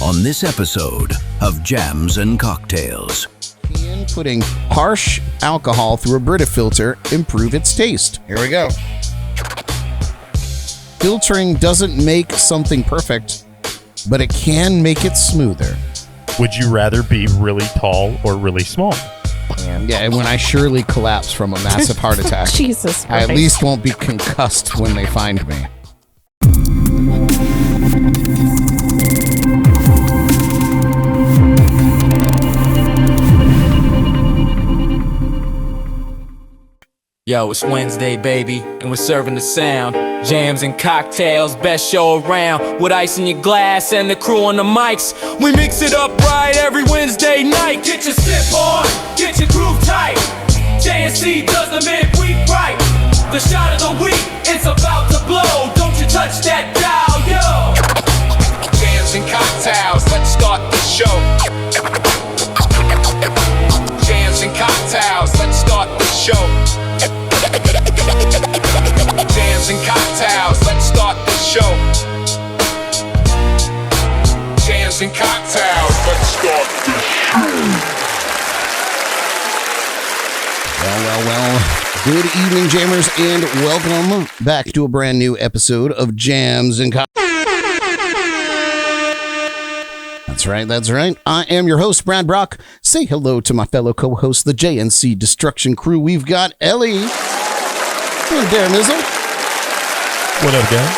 on this episode of Jams and Cocktails. And putting harsh alcohol through a Brita filter improve its taste. Here we go. Filtering doesn't make something perfect, but it can make it smoother. Would you rather be really tall or really small? Yeah, and when I surely collapse from a massive heart attack, Jesus Christ. I at least won't be concussed when they find me. Yo, it's Wednesday, baby, and we're serving the sound. Jams and cocktails, best show around. With ice in your glass and the crew on the mics. We mix it up right every Wednesday night. Get your sip on, get your groove tight. JNC does the midweek right. The shot of the week, it's about to blow. Don't you touch that dial, yo. Jams and cocktails, let's start the show. Jams and cocktails, let's start the show. Jams and cocktails, let's start the show. Jams and cocktails, let's start the show. Well. Good evening, jammers, and welcome back to a brand new episode of Jams and Cocktails. That's right. I am your host, Brad Brock. Say hello to my fellow co-host, the JNC Destruction Crew. We've got Ellie. Hey there, Mizzle. What up, guys?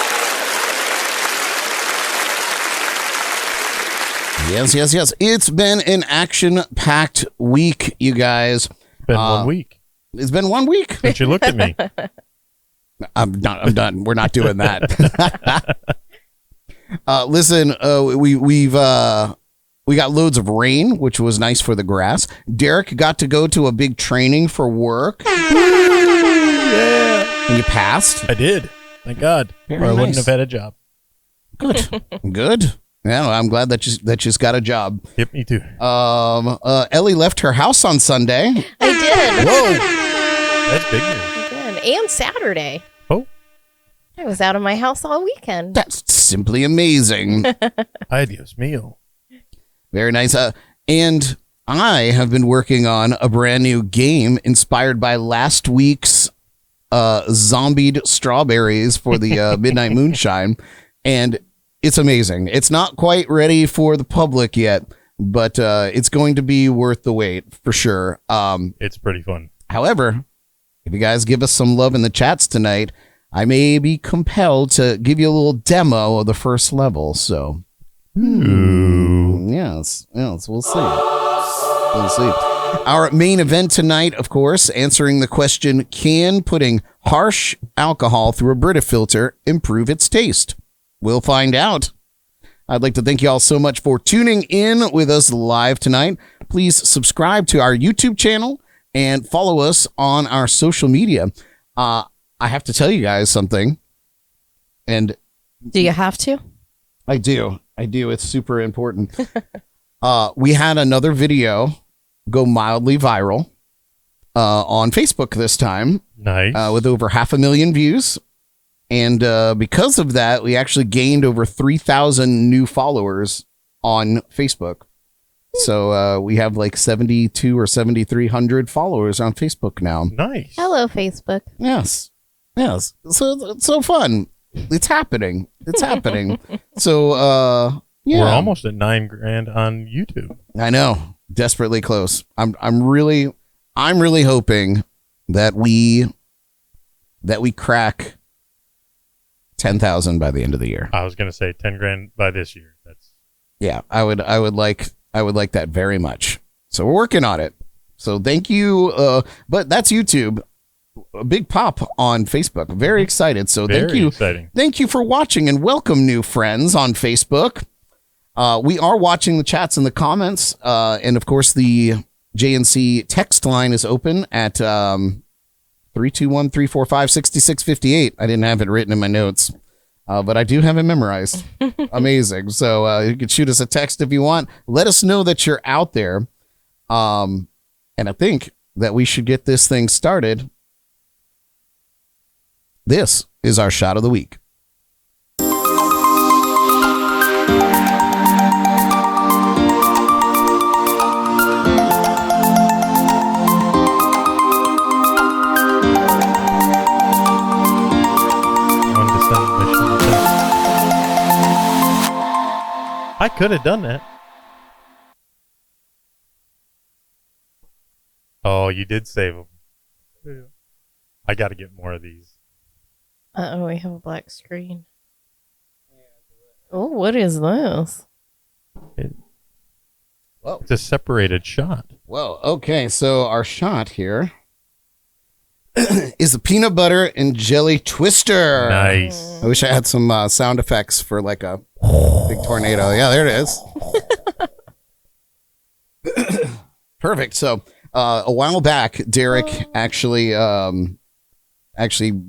Yes. It's been an action-packed week, you guys. It's been 1 week. It's been 1 week. Since you looked at me. I'm done. We're not doing that. Listen, we got loads of rain, which was nice for the grass. Derek got to go to a big training for work. Yeah. And you passed. I did. Thank God. Very or I wouldn't nice. have had a job. Good. Yeah, I'm glad that you got a job. Yep, me too. Ellie left her house on Sunday. I did. Whoa. That's big news. I did. And Saturday. Oh. I was out of my house all weekend. That's simply amazing. Ay, Dios mío. Very nice. And I have been working on a brand new game inspired by last week's zombied strawberries for the Midnight Moonshine. And it's amazing. It's not quite ready for the public yet, but it's going to be worth the wait for sure. It's pretty fun. However, if you guys give us some love in the chats tonight, I may be compelled to give you a little demo of the first level. So, yes, we'll see. Our main event tonight, of course, answering the question, can putting harsh alcohol through a Brita filter improve its taste? We'll find out. I'd like to thank you all so much for tuning in with us live tonight. Please subscribe to our YouTube channel and follow us on our social media. I have to tell you guys something. And Do you have to? I do. It's super important. We had another video go mildly viral on Facebook this time. Nice. With over 500,000 views. And because of that, we actually gained over 3,000 new followers on Facebook. So we have like 7,200 or 7,300 followers on Facebook now. Nice. Hello, Facebook. Yes. So it's so fun. It's happening. So yeah. We're almost at $9,000 on YouTube. I know. Desperately close. I'm really hoping that we crack 10,000 by the end of the year. I was gonna say $10,000 by this year. That's I would like that very much. So we're working on it. So thank you. But that's YouTube. A big pop on Facebook. Very excited. So thank you. Exciting. Thank you for watching and welcome new friends on Facebook. We are watching the chats and the comments. And of course the JNC text line is open at 321-345-6658. I didn't have it written in my notes. But I do have it memorized. Amazing. So you can shoot us a text if you want. Let us know that you're out there. And I think that we should get this thing started. This is our shot of the week. I could have done that. Oh, you did save them. I got to get more of these. Uh-oh, we have a black screen. Oh, what is this? It's a separated shot. Well, okay, so our shot here is a peanut butter and jelly twister. Nice. I wish I had some sound effects for like a big tornado. Yeah, there it is. Perfect. So a while back, Derek actually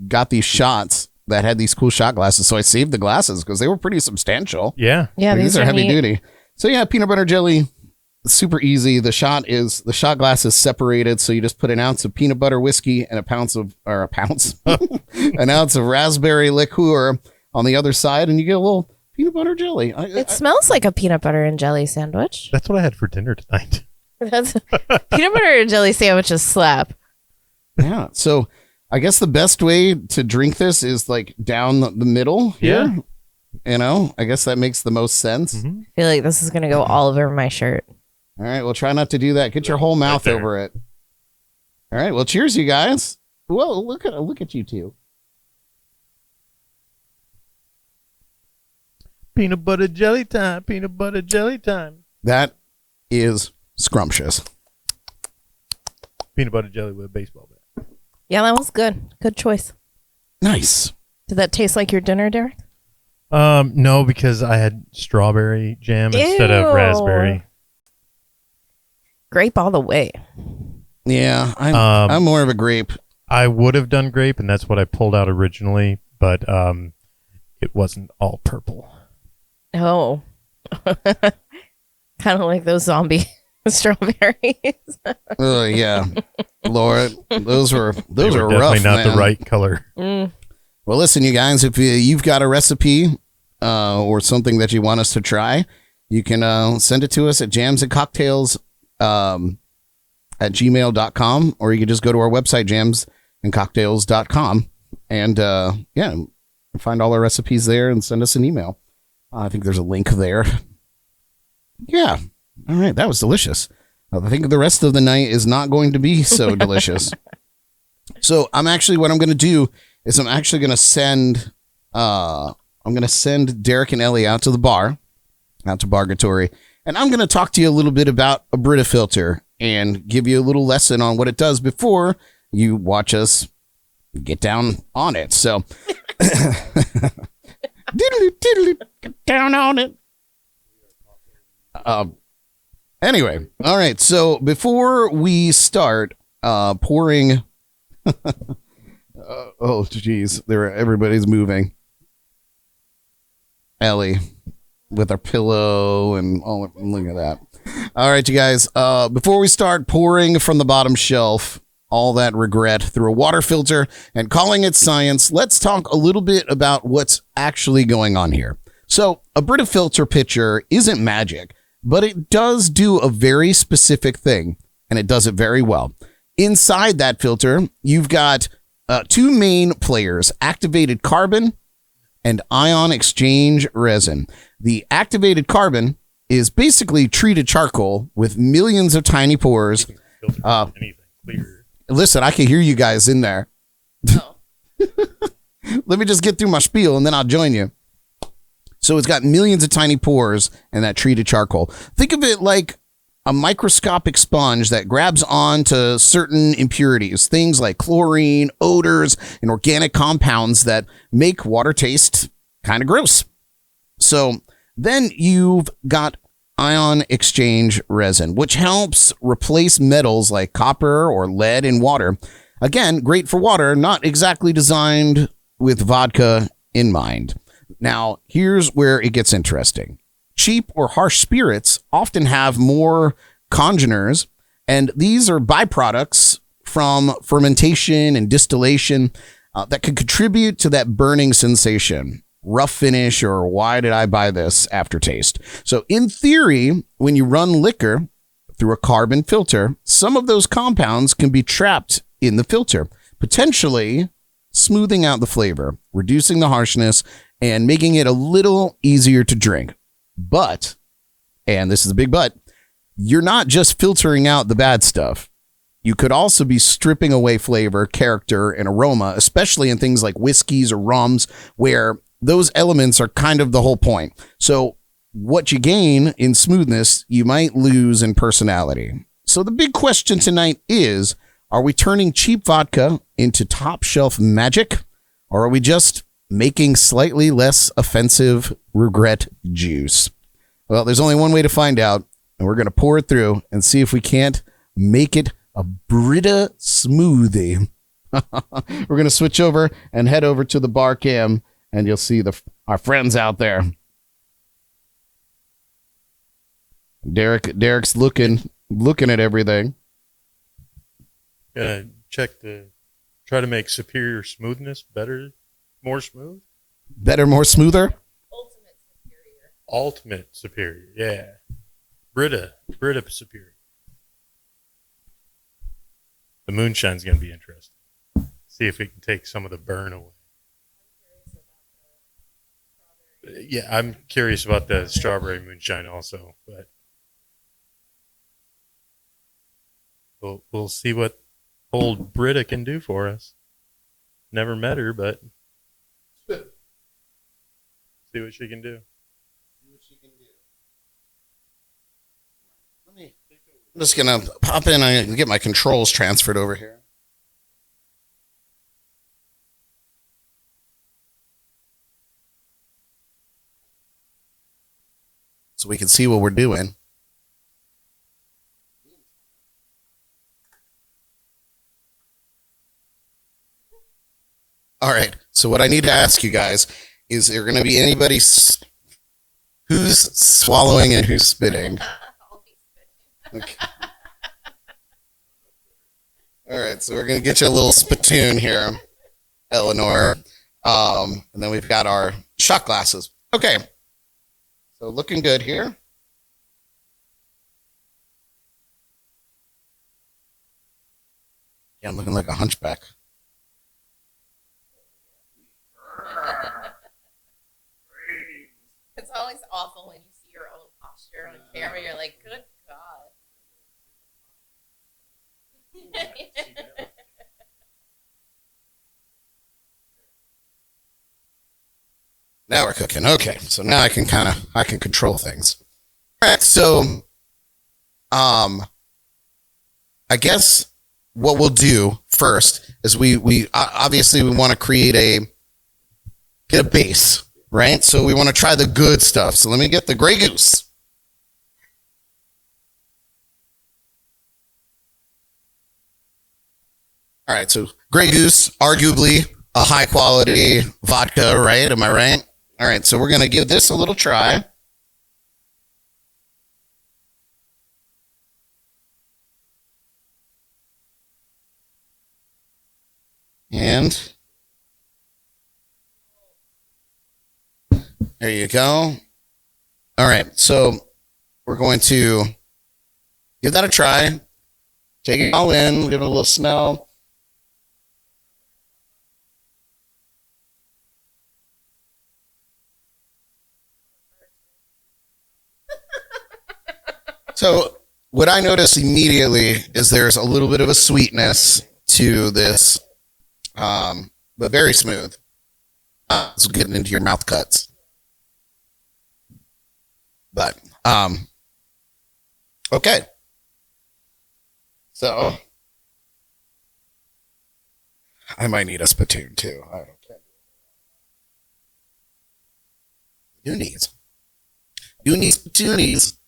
got these shots that had these cool shot glasses. So I saved the glasses because they were pretty substantial. Yeah. Yeah, These are heavy neat. duty. So yeah, peanut butter jelly, super easy. The shot glass is separated, so you just put an ounce of peanut butter whiskey and an ounce of raspberry liqueur on the other side, and you get a little peanut butter jelly. It smells like a peanut butter and jelly sandwich. That's what I had for dinner tonight. That's peanut butter and jelly sandwiches slap. Yeah. So I guess the best way to drink this is like down the middle here. Yeah. You know, I guess that makes the most sense. Mm-hmm. I feel like this is going to go all over my shirt. All right. Well, try not to do that. Get your whole mouth there. over it. All right. Well, cheers, you guys. Whoa, look at you two. Peanut butter jelly time. Peanut butter jelly time. That is scrumptious. Peanut butter jelly with a baseball bat. Yeah, that was good. Good choice. Nice. Did that taste like your dinner, Derek? No, because I had strawberry jam instead of Ew. raspberry. Grape all the way. Yeah, I'm more of a grape. I would have done grape, and that's what I pulled out originally, but it wasn't all purple. Oh. Kind of like those zombie strawberries. Oh yeah, Laura, those were They were rough. definitely not Man. the right color. Well, listen, you guys, if you've got a recipe or something that you want us to try, you can send it to us at jamsandcocktails at gmail.com, or you can just go to our website, jamsandcocktails.com, and find all our recipes there and send us an email. I think there's a link there. Yeah. All right. That was delicious. I think the rest of the night is not going to be so delicious. So what I'm going to do is I'm actually going to send Derek and Ellie out to the bar, out to Bargatory, and I'm going to talk to you a little bit about a Brita filter and give you a little lesson on what it does before you watch us get down on it. So get down on it. Anyway, all right. So before we start pouring, oh geez, everybody's moving. Ellie with our pillow and look at that. All right, you guys. Before we start pouring from the bottom shelf all that regret through a water filter and calling it science, let's talk a little bit about what's actually going on here. So a Brita filter pitcher isn't magic, but it does do a very specific thing, and it does it very well. Inside that filter, you've got two main players, activated carbon and ion exchange resin. The activated carbon is basically treated charcoal with millions of tiny pores. Anything clear. Listen, I can hear you guys in there. Oh. Let me just get through my spiel and then I'll join you. So it's got millions of tiny pores in that treated charcoal. Think of it like a microscopic sponge that grabs onto certain impurities, things like chlorine, odors, and organic compounds that make water taste kind of gross. So then you've got ion exchange resin, which helps replace metals like copper or lead in water. Again, great for water, not exactly designed with vodka in mind. Now, here's where it gets interesting. Cheap or harsh spirits often have more congeners, and these are byproducts from fermentation and distillation that could contribute to that burning sensation, rough finish, or why did I buy this aftertaste. So in theory, when you run liquor through a carbon filter, some of those compounds can be trapped in the filter, potentially smoothing out the flavor, reducing the harshness, and making it a little easier to drink. But and this is a big but, you're not just filtering out the bad stuff. You could also be stripping away flavor, character, and aroma, especially in things like whiskeys or rums, where those elements are kind of the whole point. So what you gain in smoothness, you might lose in personality. So the big question tonight is, are we turning cheap vodka into top shelf magic, or are we just making slightly less offensive regret juice? Well, there's only one way to find out, and we're going to pour it through and see if we can't make it a Brita smoothie. We're going to switch over and head over to the bar cam, and you'll see our friends out there. Derek's looking at everything. Gonna try to make superior smoothness better, more smooth. Better, more smoother. Ultimate superior, yeah. Brita superior. The moonshine's gonna be interesting. See if we can take some of the burn away. Yeah, I'm curious about the strawberry moonshine also, but we'll see what old Brita can do for us. Never met her, but see what she can do. I'm just going to pop in and get my controls transferred over here. So we can see what we're doing. All right. So what I need to ask you guys is there going to be anybody who's swallowing and who's spitting? Okay. All right. So we're going to get you a little spittoon here, Eleanor. And then we've got our shot glasses. Okay. So looking good here. Yeah, I'm looking like a hunchback. It's always awful when you see your own posture on camera. You're like, good God. Now we're cooking. Okay, so now I can control things. All right, so I guess what we'll do first is we obviously we want to get a base, right? So we want to try the good stuff. So let me get the Grey Goose. All right, so Grey Goose, arguably a high quality vodka, right? Am I right? All right, so we're going to give this a little try. And there you go. All right, so we're going to give that a try. Take it all in, give it a little smell. So what I notice immediately is there's a little bit of a sweetness to this, but very smooth. It's getting into your mouth cuts. But, okay. So, I might need a spittoon too. I don't care. You need spittoonies.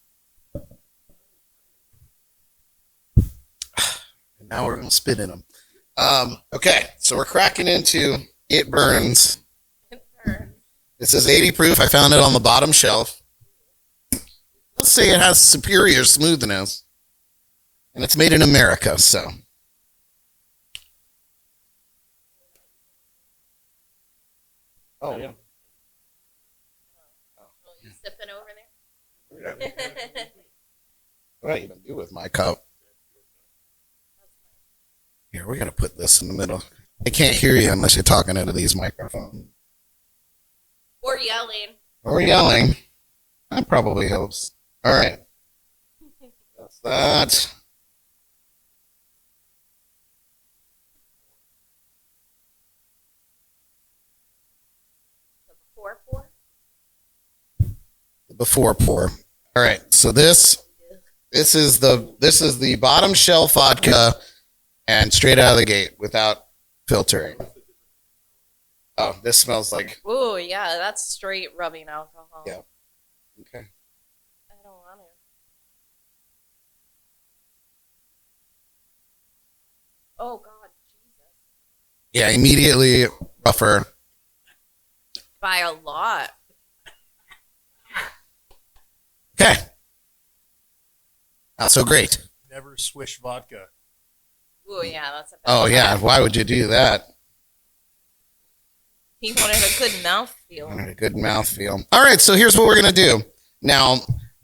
Now we're going to spit in them. Okay, so we're cracking into It Burns. It burns. It says 80 proof. I found it on the bottom shelf. Let's say it has superior smoothness. And it's made in America, so. Oh, yeah. Are you sipping over there? What do I even do with my cup? Here, we're going to put this in the middle. I can't hear you unless you're talking into these microphones. Or yelling. Or yelling. That probably helps. All right. That's that. Before pour. All right. So this is the bottom shelf vodka and straight out of the gate without filtering. Oh, this smells like. Oh yeah, that's straight rubbing alcohol. Yeah. Okay. I don't want to. Oh God, Jesus. Yeah, immediately rougher. By a lot. Okay. Not so great. Never swish vodka. Oh yeah, that's a bad Oh yeah, why would you do that? He wanted a good mouthfeel. A good mouthfeel. All right, so here's what we're gonna do. Now,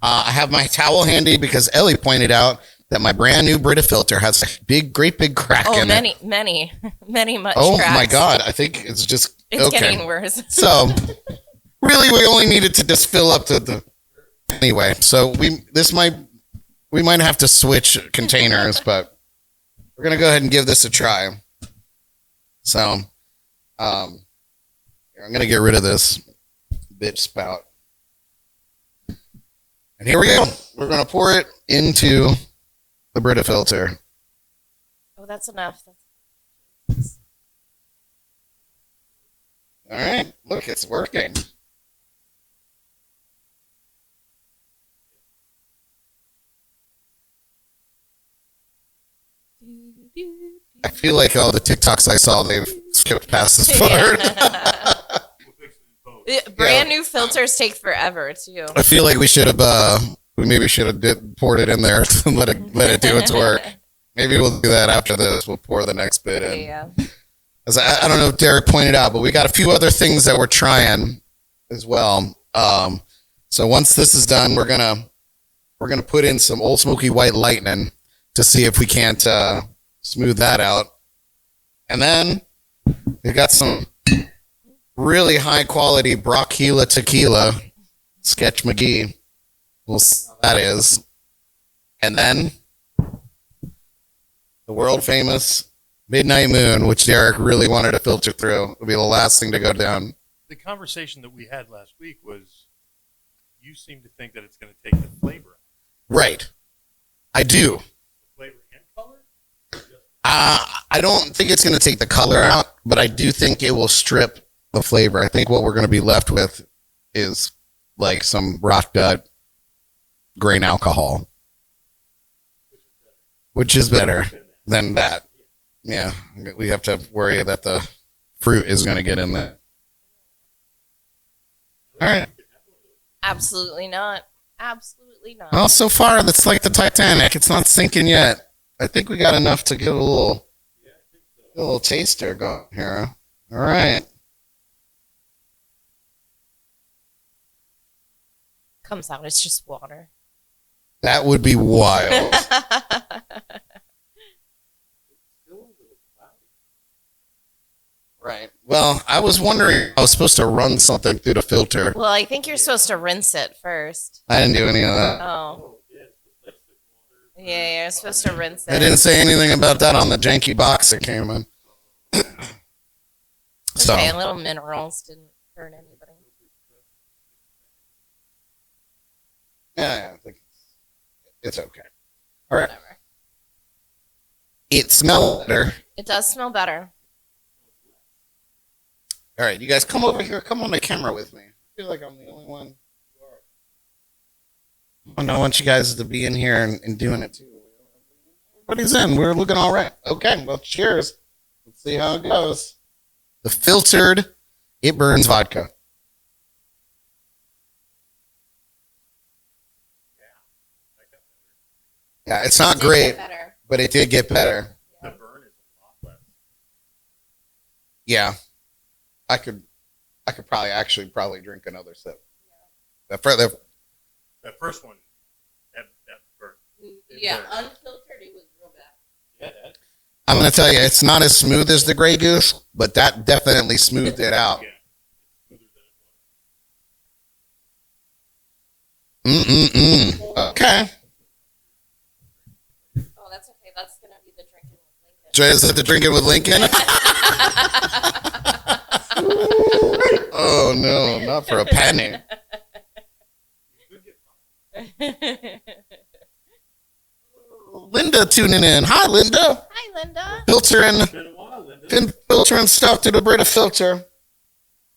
I have my towel handy because Ellie pointed out that my brand new Brita filter has a great big crack in it. many much Oh cracks. my God, I think it's just It's okay. getting worse. So, really, we only needed to just fill up to the. Anyway, so we might have to switch containers, but we're gonna go ahead and give this a try. So, I'm gonna get rid of this bitch spout, and here we go. We're gonna pour it into the Brita filter. Oh, that's enough. All right, look, it's working. I feel like all the TikToks I saw, they've skipped past this part. Brand new filters take forever too. I feel like we maybe should have poured it in there and let it do its work. Maybe we'll do that after this. We'll pour the next bit in. Yeah. As I don't know if Derek pointed out, but we got a few other things that we're trying as well. So once this is done, we're gonna put in some Old Smoky White Lightning to see if we can't smooth that out. And then we got some really high quality Brockila tequila, Sketch McGee. We'll see how that is. And then the world famous Midnight Moon, which Derek really wanted to filter through. It'll be the last thing to go down. The conversation that we had last week was you seem to think that it's going to take the flavor out. Right. I do. Flavor and color? I don't think it's going to take the color out, but I do think it will strip the flavor. I think what we're going to be left with is like some rot gut grain alcohol, which is better than that. Yeah, we have to worry that the fruit is going to get in there. All right. Absolutely not. Absolutely not. Well, so far, that's like the Titanic. It's not sinking yet. I think we got enough to get a little taster going here. All right. Comes out, it's just water. That would be wild. Right. Well, I was wondering, I was supposed to run something through the filter. Well, I think you're supposed to rinse it first. I didn't do any of that. Oh. Yeah, you're supposed to rinse it. I didn't say anything about that on the janky box that came in. So, Okay, little minerals didn't hurt anybody. yeah, I think it's okay. All right. Whatever. It smells better. It does smell better. All right, you guys come over here. Come on the camera with me. I feel like I'm the only one. I want you guys to be in here and doing it too. Everybody's in. We're looking all right. Okay, well, cheers. Let's see how it goes. The filtered, it burns vodka. Yeah, it's not great, Better. but it did get better. The burn is a lot less. Yeah, I could probably drink another sip. That first one, that burn. Yeah, unfiltered, it was real bad. Yeah, I'm gonna tell you, it's not as smooth as the Grey Goose, but that definitely smoothed it out. yeah. Mm-mm-mm. Okay. Oh, that's okay. That's gonna be the drinking with Lincoln. Is that the drinking with Lincoln? Oh no, not for a penny. Linda tuning in. Hi, Linda. Hi, Linda. Filtering stuff through the Brita filter.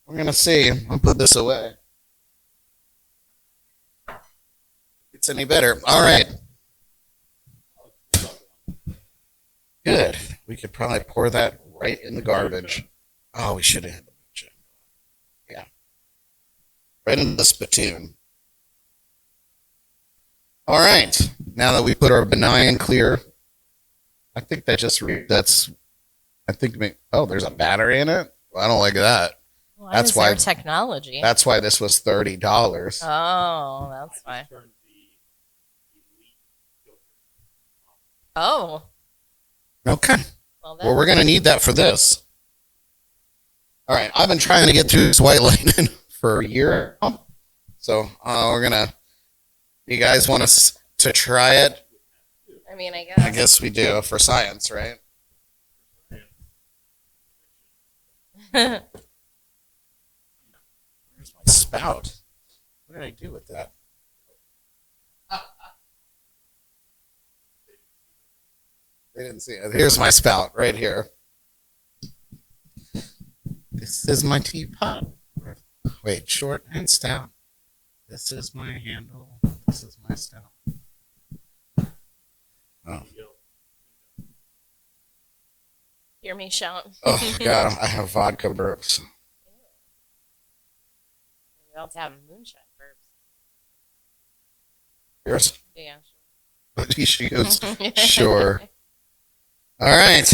We're gonna see. I'll put this away. It's any better. All right. Good. We could probably pour that right in the garbage. Oh, we should have. Yeah. Right into the spittoon. All right. Now that we put our benign clear, I think that just oh, there's a battery in it. Well, I don't like that. Why is there technology? That's why this was $30. Oh, that's why. Oh. Okay. Well, we're gonna need that for this. All right. I've been trying to get through this white lightning for a year now. So we're gonna. You guys want us to try it? I mean, I guess. I guess we do for science, right? Where's my spout? What did I do with that? They didn't see it. Here's my spout right here. This is my teapot. Wait, short and stout. This is my handle. This is my stout. Oh. Hear me shout. Oh, God. I have vodka burps. You also have moonshine burps. Yours? Yeah, She goes, sure. All right.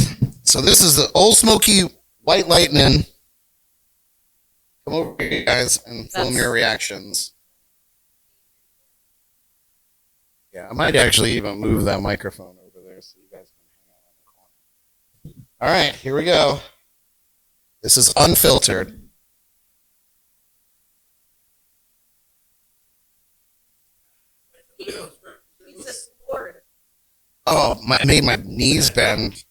So this is the Old Smoky White Lightning. Come over here, guys, and film your reactions. Yeah, I might actually even move that microphone over there so you guys can hang out on the corner. All right, here we go. This is unfiltered. Oh, made my knees bend.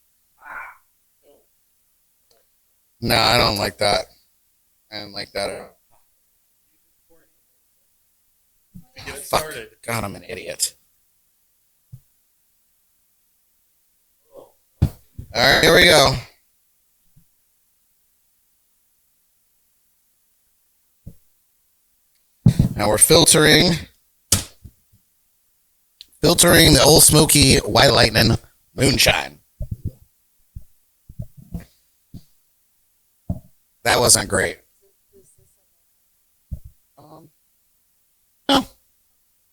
No, I don't like that. I don't like that at all. Fuck. God, I'm an idiot. All right, here we go. Now we're filtering the Old Smoky White Lightning Moonshine. That wasn't great. No,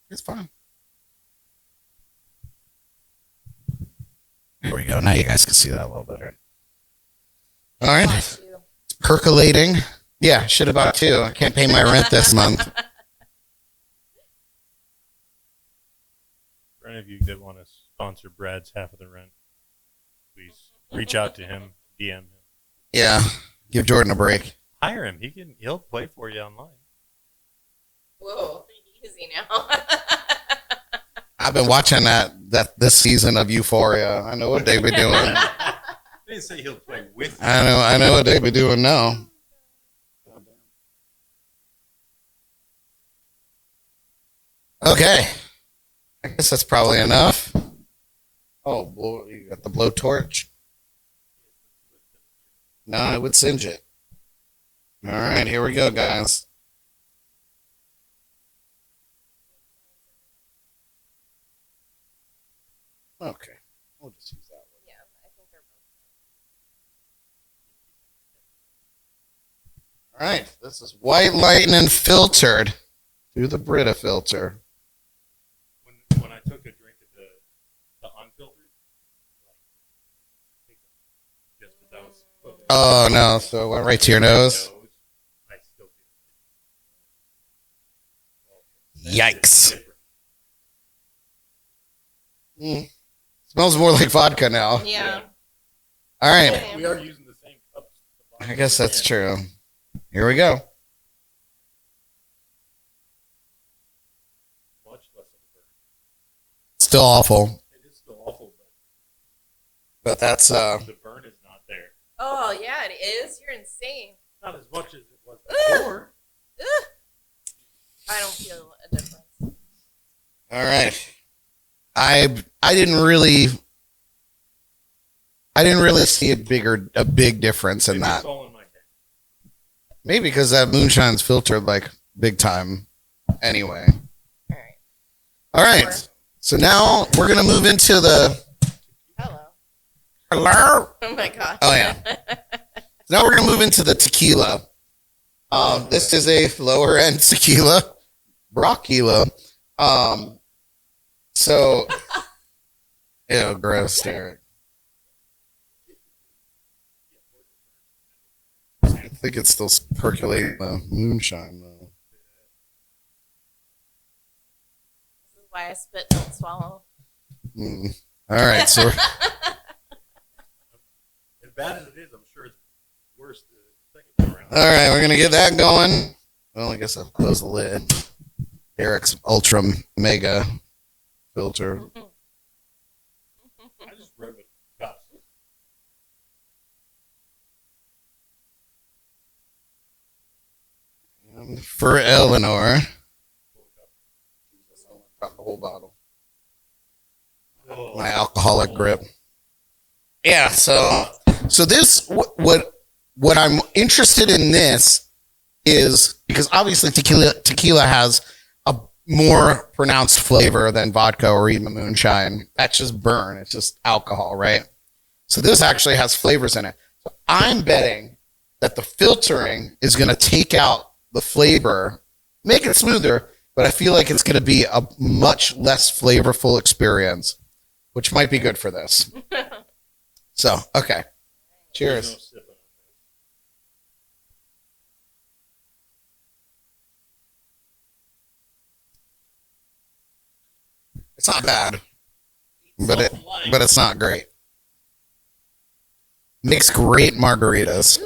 it's fine. There we go. Now you guys can see that a little better. All right. It's percolating. Yeah, should have bought two. I can't pay my rent this month. For any of you that want to sponsor Brad's half of the rent, please reach out to him, DM him. Yeah, give Jordan a break. Hire him. He'll play for you online. Whoa, easy now. I've been watching this season of Euphoria. I know what they be doing. I didn't say he'll play with you. I know what they be doing now. Okay. I guess that's probably enough. Oh, you got the blowtorch? No, I would singe it. All right, here we go, guys. Okay, we'll just use that one. Yeah, I think they're both. All right, this is White Lightning filtered through the Brita filter. When I took a drink of the unfiltered, just as I was filtered, Oh no! So it went right to your nose. I still feel Yikes! Smells more like vodka now. Yeah. All right, we are using the same cups. I guess that's true. Here we go. Much less of a burn. still awful. It is still awful, But that's but the burn is not there. Oh, yeah, it is. You're insane. Not as much as it was before. Ugh. I don't feel a difference. all right. I didn't really see a big difference in Maybe that. it's all in my head. Maybe because that moonshine's filtered like big time anyway. All right. All right. So now we're going to move into the hello. Oh, my God. Oh, yeah. Now we're going to move into the tequila. This is a lower end tequila, Brockila. So, ew, gross, Derek. I think it's still percolating the moonshine, though. This is why I spit, don't swallow. All right, so As bad as it is, I'm sure it's worse the second time around. all right, we're gonna get that going. Well, I guess I'll close the lid. Eric's ultra mega filter. I just read what cups. For Eleanor. Got the whole bottle. Oh, My alcoholic grip. Yeah, so this what I'm interested in this is because obviously tequila has a more pronounced flavor than vodka or even moonshine. That's just burn. It's just alcohol, right? So this actually has flavors in it. So I'm betting that the filtering is going to take out the flavor, make it smoother, but I feel like it's going to be a much less flavorful experience, which might be good for this. So, okay. Cheers. no sipping on It's not bad, but it's not great. Makes great margaritas.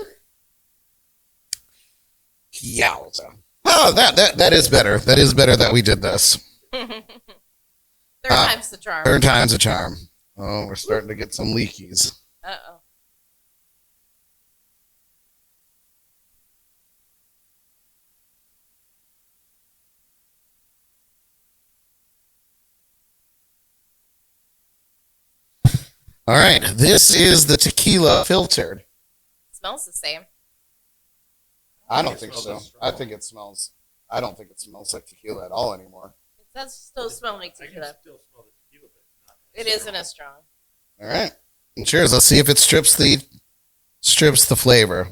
Yowza. Oh, that is better. That is better that we did this. Third time's the charm. Third time's a charm. Oh, we're starting to get some leakies. Uh-oh. All right, this is the tequila filtered. Smells the same. I don't think so. I think it smells. I don't think it smells like tequila at all anymore. It does still smell like I can tequila. still smell the tequila, but it's not. It isn't as strong. All right, and cheers. Let's see if it strips the flavor.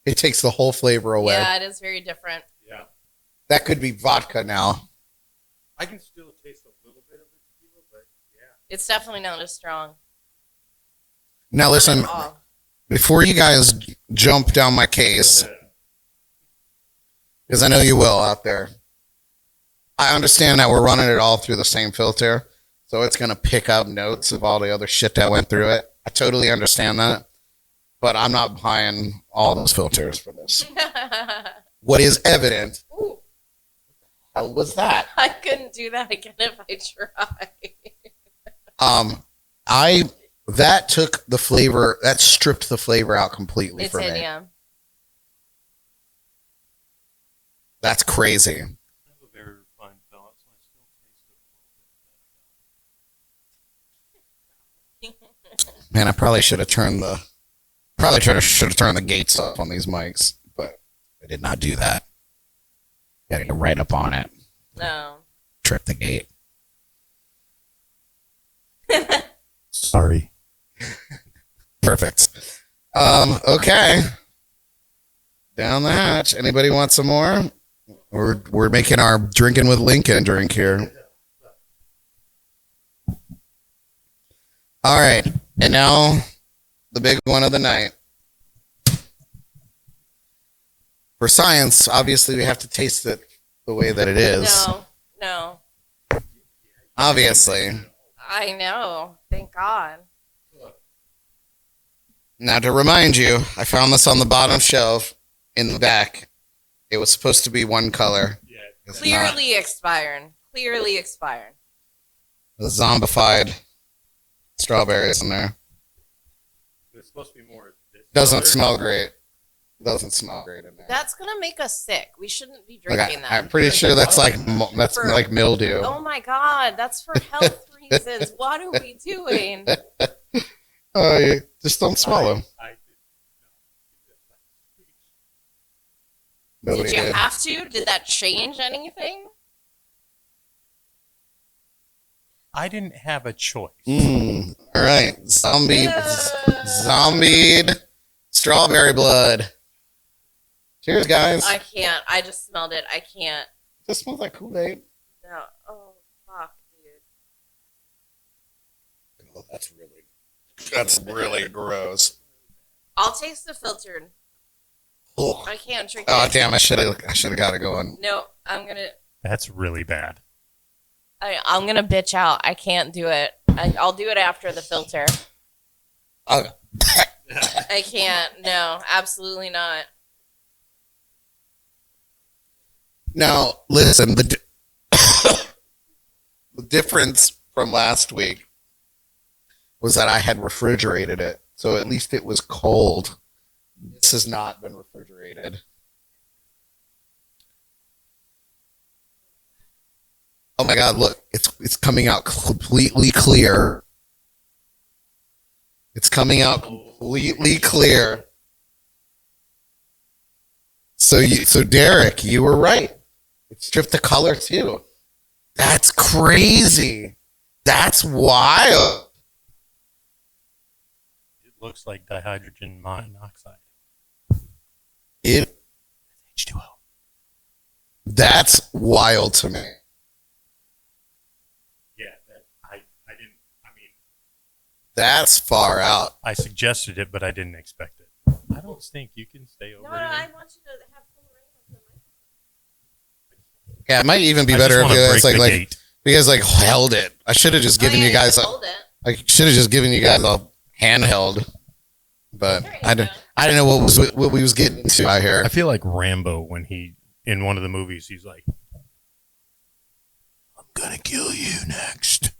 It takes the whole flavor away. Yeah, it is very different. Yeah. That could be vodka now. I can still taste a little bit of the tequila, but yeah. It's definitely not as strong. Now listen, Not at all. before you guys jump down my case, because I know you will out there, I understand that we're running it all through the same filter, so it's going to pick up notes of all the other shit that went through it. I totally understand that, but I'm not buying all those filters for this. What is evident? Ooh, How was that? I couldn't do that again if I tried. That took the flavor, that stripped the flavor out completely It's for in, me. yeah. That's crazy. I have a very refined palate, so I still taste it a little bit. Man, I probably should have turned the gates up on these mics, but I did not do that. Gotta get right up on it. No. Trip the gate. Sorry. Perfect. Okay. Down the hatch. Anybody want some more? We're making our drinking with Lincoln drink here. All right. And now the big one of the night. For science, obviously we have to taste it the way that it is. No. Obviously. I know. Thank God. Now to remind you, I found this on the bottom shelf in the back. It was supposed to be one color. Yeah. It's Clearly expired. Clearly expired. not. The zombified strawberries in there. It's supposed to be more. Doesn't smell great. Doesn't smell great in there. That's gonna make us sick. We shouldn't be Like, drinking that. I'm pretty sure that's like mildew. Oh my god, that's for health reasons. What are we doing? Oh, you just don't smell them. Nobody Did you did. have to? Did that change anything? I didn't have a choice. All right, zombied strawberry blood. Cheers, guys. I can't. I just smelled it. I can't. This smells like Kool-Aid. No. Oh fuck, dude. Oh, that's really gross. I'll taste the filtered. Ugh. I can't drink Oh it. damn! I should have got it going. No, I'm gonna. That's really bad. I'm gonna bitch out. I can't do it. I'll do it after the filter. Oh. I can't. No, absolutely not. Now listen, the difference from last week was that I had refrigerated it, so at least it was cold. This has not been refrigerated. Oh my god, look, it's coming out completely clear. It's coming out completely clear. So Derek, you were right. It stripped the color too. That's crazy. That's wild. It looks like dihydrogen monoxide. It H2O. That's wild to me. Yeah, I didn't. I mean, That's far out. I suggested it, but I didn't expect it. I don't stink. You can stay over. No, here. I want you to have full reign of Yeah, it might even be I better just if wanna you break guys the like gate. you guys like held it. I should have just given you guys a handheld. But I didn't know what we was getting into out here. I feel like Rambo when he in one of the movies. He's like, "I'm gonna kill you next."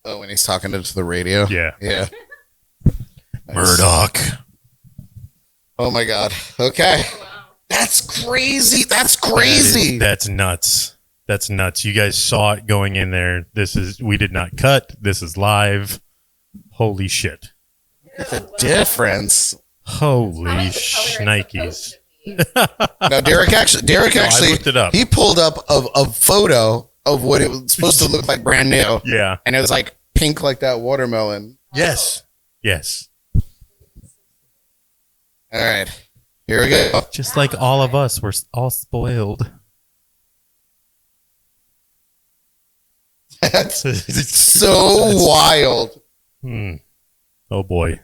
Oh, when he's talking to the radio. Yeah, Yeah. Murdoch. Oh my god. Okay. That's crazy. That's crazy. That's nuts. That's nuts. You guys saw it going in there. We did not cut. This is live. Holy shit. The difference. Holy shnikes. No, Derek actually looked it up. he pulled up a photo of what it was supposed to look like brand new. Yeah. And it was like pink like that watermelon. Yes. Yes. All right. Here we go. Just like all of us, we're all spoiled. That's so wild. Oh boy.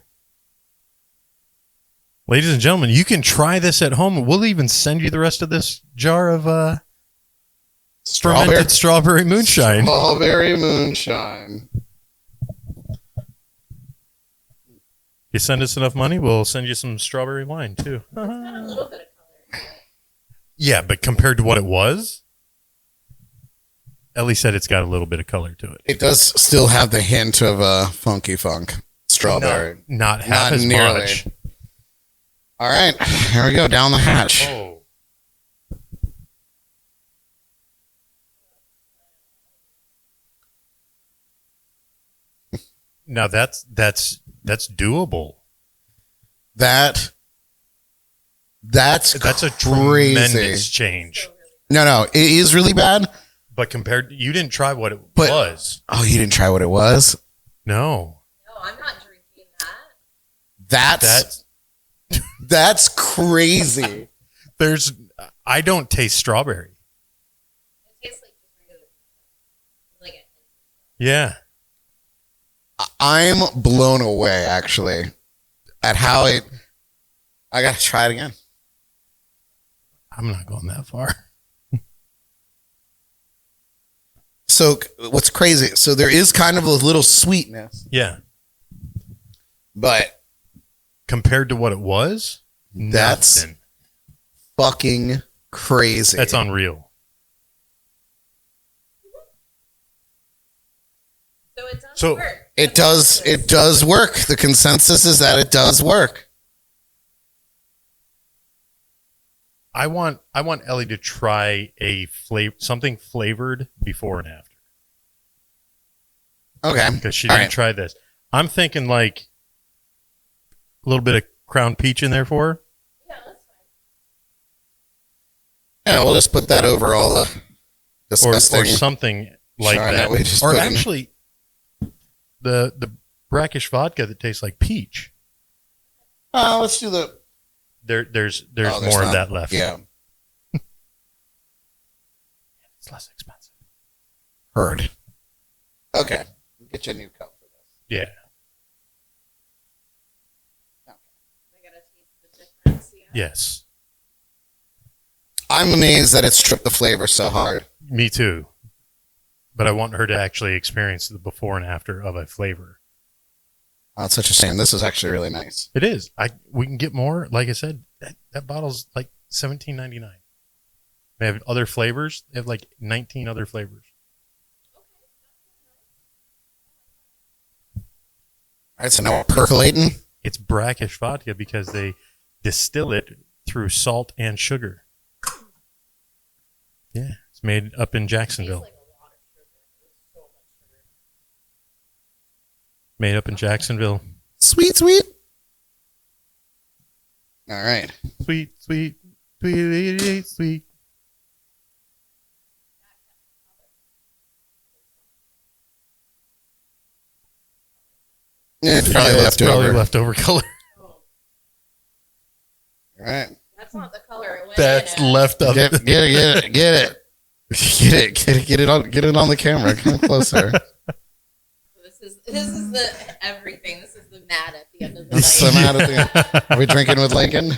Ladies and gentlemen, you can try this at home. We'll even send you the rest of this jar of fermented strawberry moonshine. Strawberry moonshine. You send us enough money, we'll send you some strawberry wine too. a little bit of color. Yeah, but compared to what it was, Ellie said it's got a little bit of color to it. It does still have the hint of a funky funk strawberry. Not half Not as nearly. much. All right, here we go down the hatch. Oh. Now that's doable. That's That's a crazy. tremendous change. No, it is really bad. But you didn't try what it But- was. Oh, you didn't try what it was? No. No, I'm not drinking that. That's crazy. I don't taste strawberry. It tastes like just regular. Like a Yeah. I'm blown away actually at how it. I gotta try it again. I'm not going that far. So what's crazy? So there is kind of a little sweetness, Yeah. but Compared to what it was, That's- nothing. fucking crazy. That's unreal. So it does So- work. It does work. The consensus is that it does work. I want Ellie to try something flavored before and after. Okay. Because she All didn't right. try this. I'm thinking like a little bit of crown peach in there for her. Yeah, that's fine. Yeah, we'll just put that over all the Or disgusting something like Chardonnay that. we just Or put in. actually the brackish vodka that tastes like peach. Let's do the There's Oh, more not- of that left. Yeah. It's less expensive. Heard. Okay. We'll get you a new cup for this. Yeah. I gotta taste the difference. Yeah. Yes. I'm amazed that it stripped the flavor so hard. Me too. But I want her to actually experience the before and after of a flavor. Oh, it's such a shame. This is actually really nice. It is. We can get more. Like I said, that bottle's like $17.99. They have other flavors. They have like 19 other flavors. All right, so now we're percolating. It's brackish vodka because they distill it through salt and sugar. Yeah, it's made up in Jacksonville. Made up in Jacksonville. Sweet, sweet. All right. Sweet, sweet, sweet, sweet. Yeah, it's probably Yeah, it's left probably over. leftover color. All right. That's not the color it went That's in. left of Get it. Get it on the camera. Come closer. This is the everything. This is the mad at the end of the That's so night. mad at the Are we drinking with Lincoln?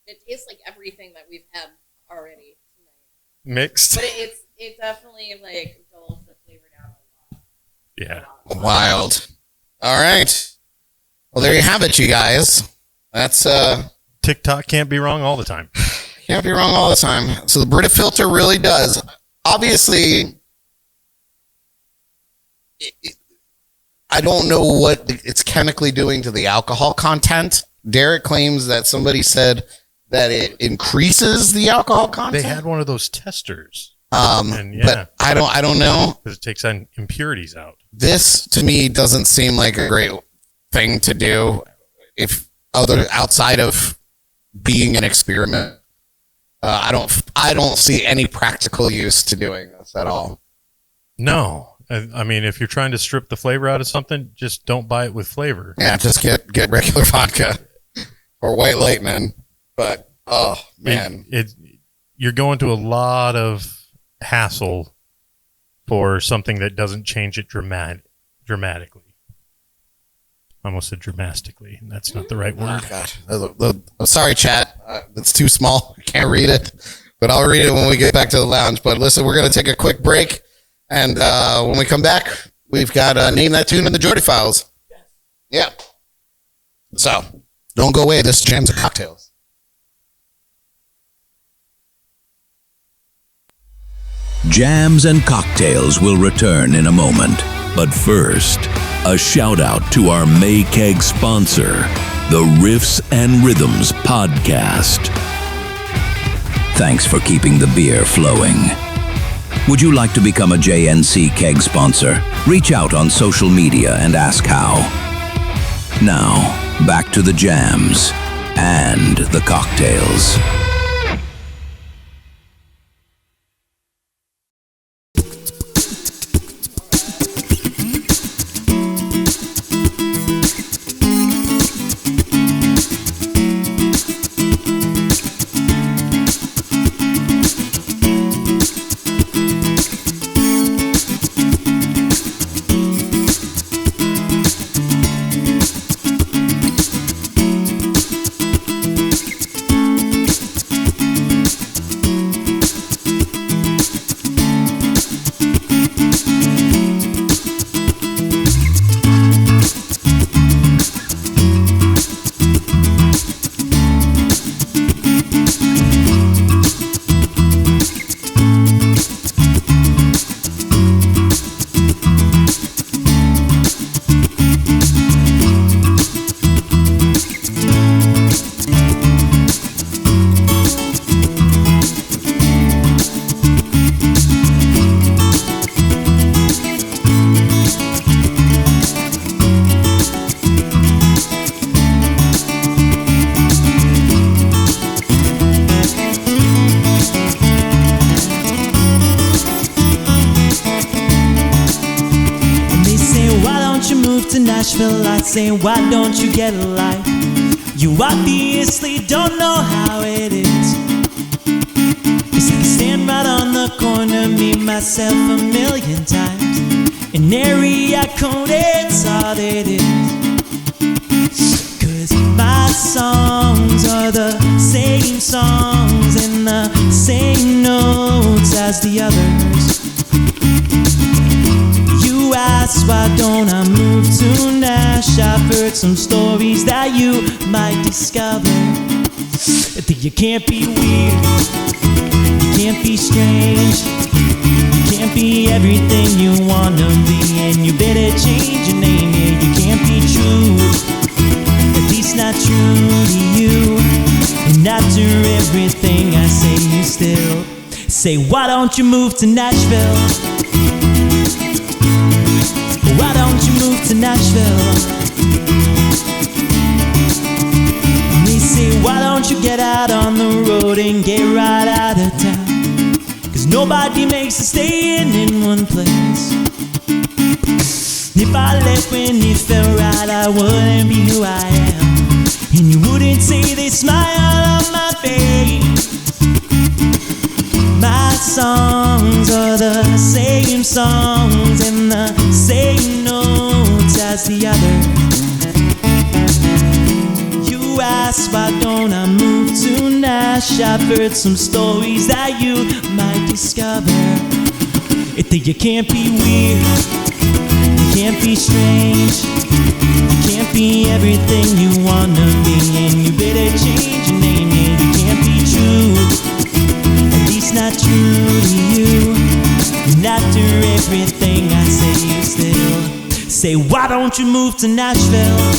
It tastes like everything that we've had already tonight. Mixed. But it definitely like dulls the flavor down a lot. Yeah. Wild. All right. Well, there you have it, you guys. That's TikTok can't be wrong all the time. can't be wrong all the time. So the Brita filter really does. Obviously, I don't know what it's chemically doing to the alcohol content. Derek claims that somebody said that it increases the alcohol They content. had one of those testers and But I don't know. because it takes impurities out. This to me doesn't seem like a great thing to do if outside of being an experiment. I don't see any practical use to doing this at all. No. I mean, if you're trying to strip the flavor out of something, just don't buy it with flavor. Yeah, just get regular vodka or white lightning. But oh man, You're going to a lot of hassle for something that doesn't change it dramatically. I almost said dramatically, and that's not the right word. oh, God. I'm sorry, chat. It's too small. I can't read it, but I'll read it when we get back to the lounge. But listen, we're going to take a quick break, and when we come back, we've got Name That Tune in the Jordy Files. Yeah. So don't go away. This is Jams and Cocktails. Jams and Cocktails will return in a moment. But first, a shout out to our May Keg sponsor, the Riffs and Rhythms Podcast. Thanks for keeping the beer flowing. Would you like to become a JNC Keg sponsor? Reach out on social media and ask how. Now, back to the jams and the cocktails. Nashville, I'd say, why don't you get a life? You obviously don't know how it is. 'Cause I can stand right on the corner, me, myself, a million times. An area code, it's all it is. 'Cause my songs are the same songs and the same notes as the others. You ask, why don't I move to Nash? I've heard some stories that you might discover. That you can't be weird, you can't be strange, you can't be everything you wanna be, and you better change your name. Yeah, you can't be true, at least not true to you. And after everything I say, you still say, why don't you move to Nashville? Why don't you move to Nashville? And they say, why don't you get out on the road and get right out of town? 'Cause nobody makes a staying in one place. If I left when it felt right, I wouldn't be who I am, and you wouldn't see the smile on my face. My songs are the same songs and the same notes as the others. You ask, why don't I move to Nash? I've heard some stories that you might discover. That you can't be weird, you can't be strange, you can't be everything you wanna be, and you better change your name. Yeah, you can't be true, at least not true to you. And after everything I say, you still say, why don't you move to Nashville?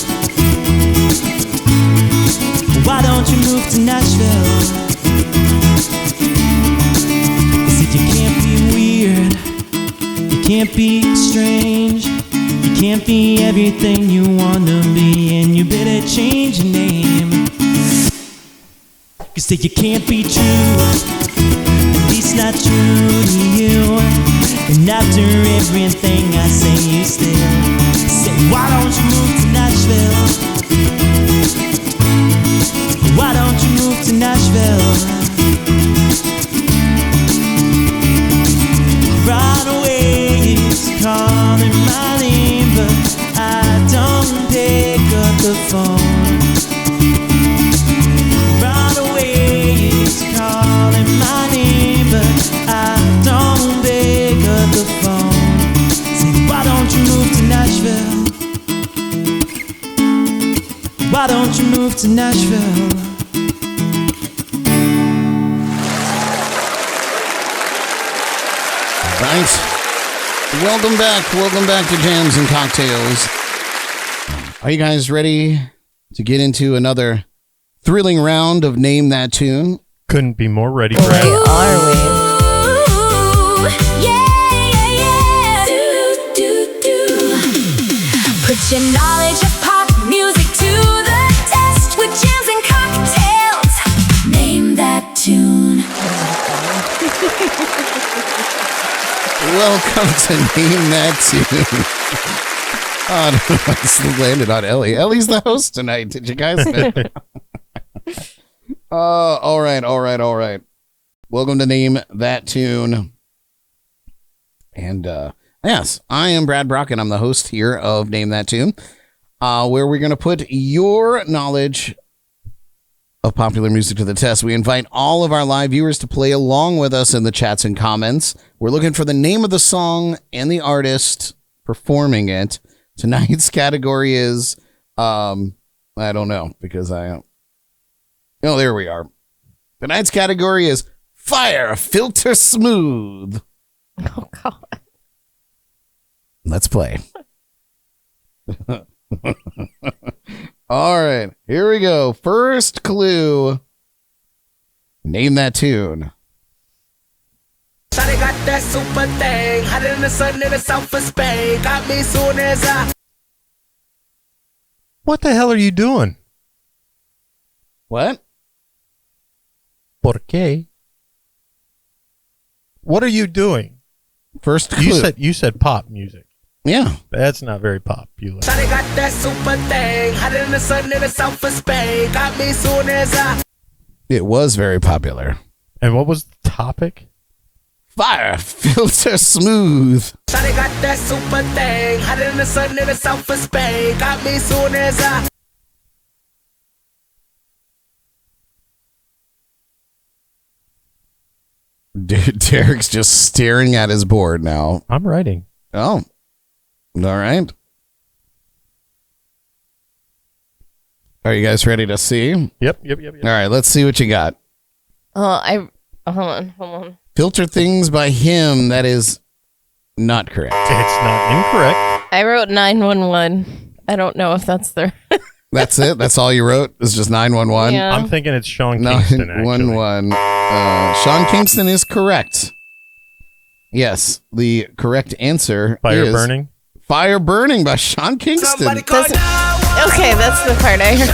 Why don't you move to Nashville? I said you can't be weird, you can't be strange, you can't be everything you wanna be, and you better change your name. 'Cause you can't be true, at least not true to you. And after everything I say, you still say, why don't you move to Nashville? Why don't you move to Nashville? Right away it's calling my name, but I don't pick up the phone. Right away it's calling my name, but I don't pick up the phone. Say, why don't you move to Nashville? Why don't you move to Nashville? Right. Welcome back to Jams and Cocktails. Are you guys ready to get into another thrilling round of Name That Tune? Couldn't be more ready, Boy, Brad. are we? Put your knowledge of pop music to the test with jams and cocktails. Name that tune. Welcome to Name That Tune. Oh, no, it's landed on Ellie. Ellie's the host tonight. Did you guys know? All right. Welcome to Name That Tune. And yes, I am Brad Brock, and I'm the host here of Name That Tune, where we're going to put your knowledge of popular music to the test. We invite all of our live viewers to play along with us in the chats and comments. We're looking for the name of the song and the artist performing it. Tonight's category is, I don't know, because oh, there we are. Tonight's category is Fire Filter Smooth. Oh, God. Let's play. All right, here we go. First clue. Name that tune. Shawty got that super thing, hotter than the sun in the south of Spain. Got me soon as I. What the hell are you doing? What? ¿Por qué? What are you doing? First clue. You said pop music. Yeah. That's not very popular. Shawty got that super thing. Hotter than the sun in the south of Spain. Got me soon as I. It was very popular. And what was the topic? Fire filter smooth. Shawty got that super thing. Hotter than the sun in the south of Spain. Got me soon as I. Dude, Derek's just staring at his board now. I'm writing. Oh. All right. Are you guys ready to see? Yep. All right, let's see what you got. Hold on. Filter things by him. That is not correct. It's not incorrect. I wrote 911. I don't know if that's their. That's it? That's all you wrote? It's just 911? Yeah. I'm thinking it's Sean Kingston, actually. 911. Sean Kingston is correct. Yes, the correct answer Fire is burning. Fire Burning by Sean Kingston. Somebody call Okay, that's the part I heard.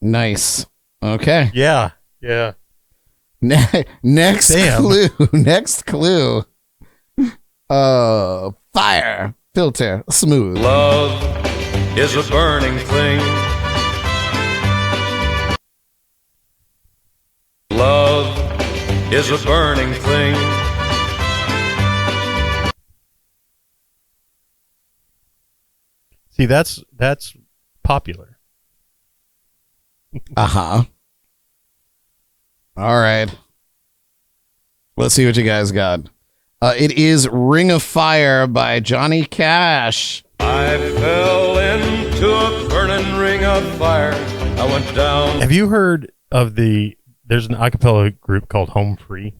Nice. Okay. Yeah. Next Damn. clue. Next clue. Fire filter smooth. Love is a burning thing. Love is a burning thing. See, that's popular. Uh-huh. All right. Let's see what you guys got. It is Ring of Fire by Johnny Cash. I fell into a burning ring of fire. I went down. Have you heard of there's an a cappella group called Home Free?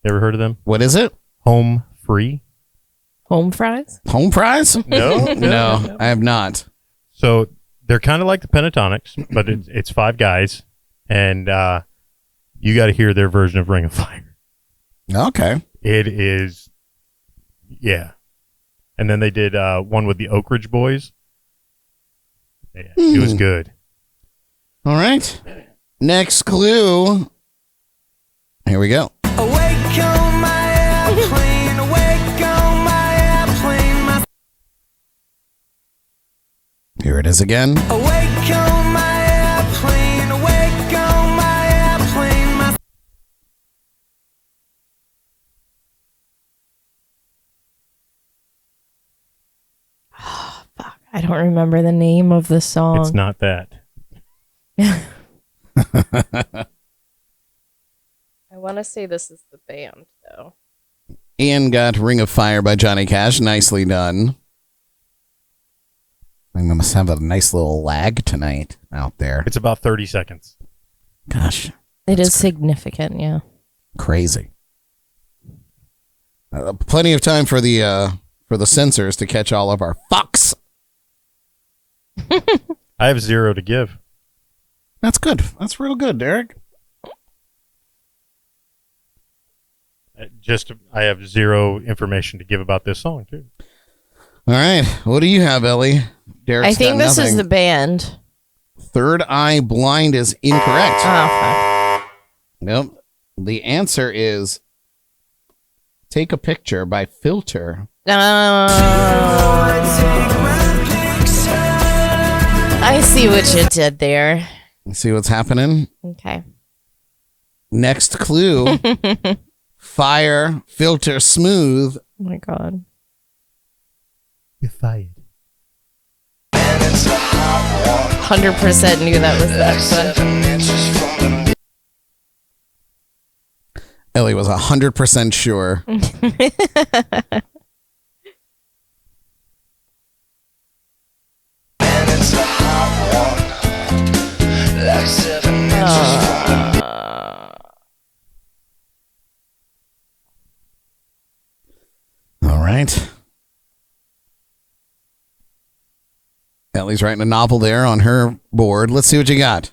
You ever heard of them? What is it? Home Free? Home fries? Home Fries? No. No, I have not. So they're kind of like the Pentatonics, but it's five guys, and you got to hear their version of Ring of Fire. Okay. It is, yeah. And then they did one with the Oak Ridge Boys. Yeah, it was good. All right. Next clue. Here we go. Awake on my airplane. Awake on my airplane. Here it is again. Awake on my airplane. Awake on my airplane. Fuck. I don't remember the name of the song. It's not that. I want to say this is the band, though. Ian got Ring of Fire by Johnny Cash. Nicely done. I must have a nice little lag tonight out there. It's about 30 seconds. Gosh, It is significant, yeah. crazy. Plenty of time for the censors to catch all of our fucks. I have 0 to give. That's good. That's real good, Derek. I have 0 information to give about this song, too. All right. What do you have, Ellie? Derek's I think got this is nothing. the band. Third Eye Blind is incorrect. Oh, fuck. Nope. The answer is Take a Picture by Filter. I see what you did there. See what's happening? Okay. Next clue. Fire Filter Smooth. Oh my god. You're fired. 100% knew that was that one. Ellie was 100% sure. All right. Ellie's writing a novel there on her board. Let's see what you got.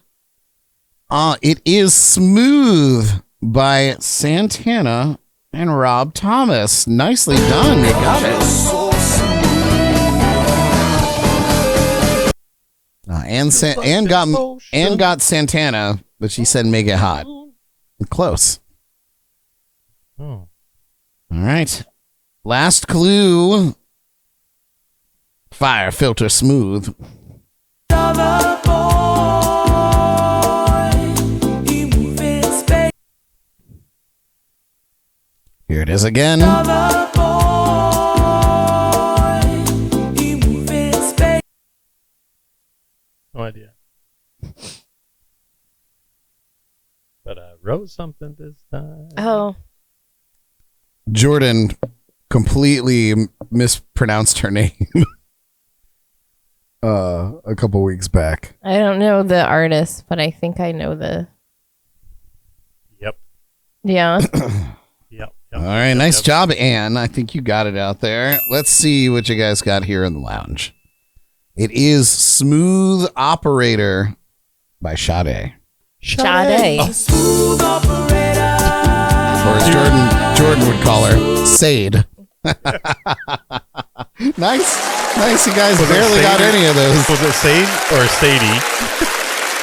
It is Smooth by Santana and Rob Thomas. Nicely done. You got it. Anne got Santana, but she said Make It Hot. Close. Oh. All right. Last clue. Fire filter smooth. Here it is again. No idea. But I wrote something this time. Oh. Jordan completely mispronounced her name a couple weeks back. I don't know the artist, but I think I know the. Yep. Yeah. Yep. All right, nice job, Ann. I think you got it out there. Let's see what you guys got here in the lounge. It is Smooth Operator by Sade. Sade. Smooth operator. Or as Jordan would call her, Sade. Nice. You guys barely got any of those. Was it Sade or Sadie?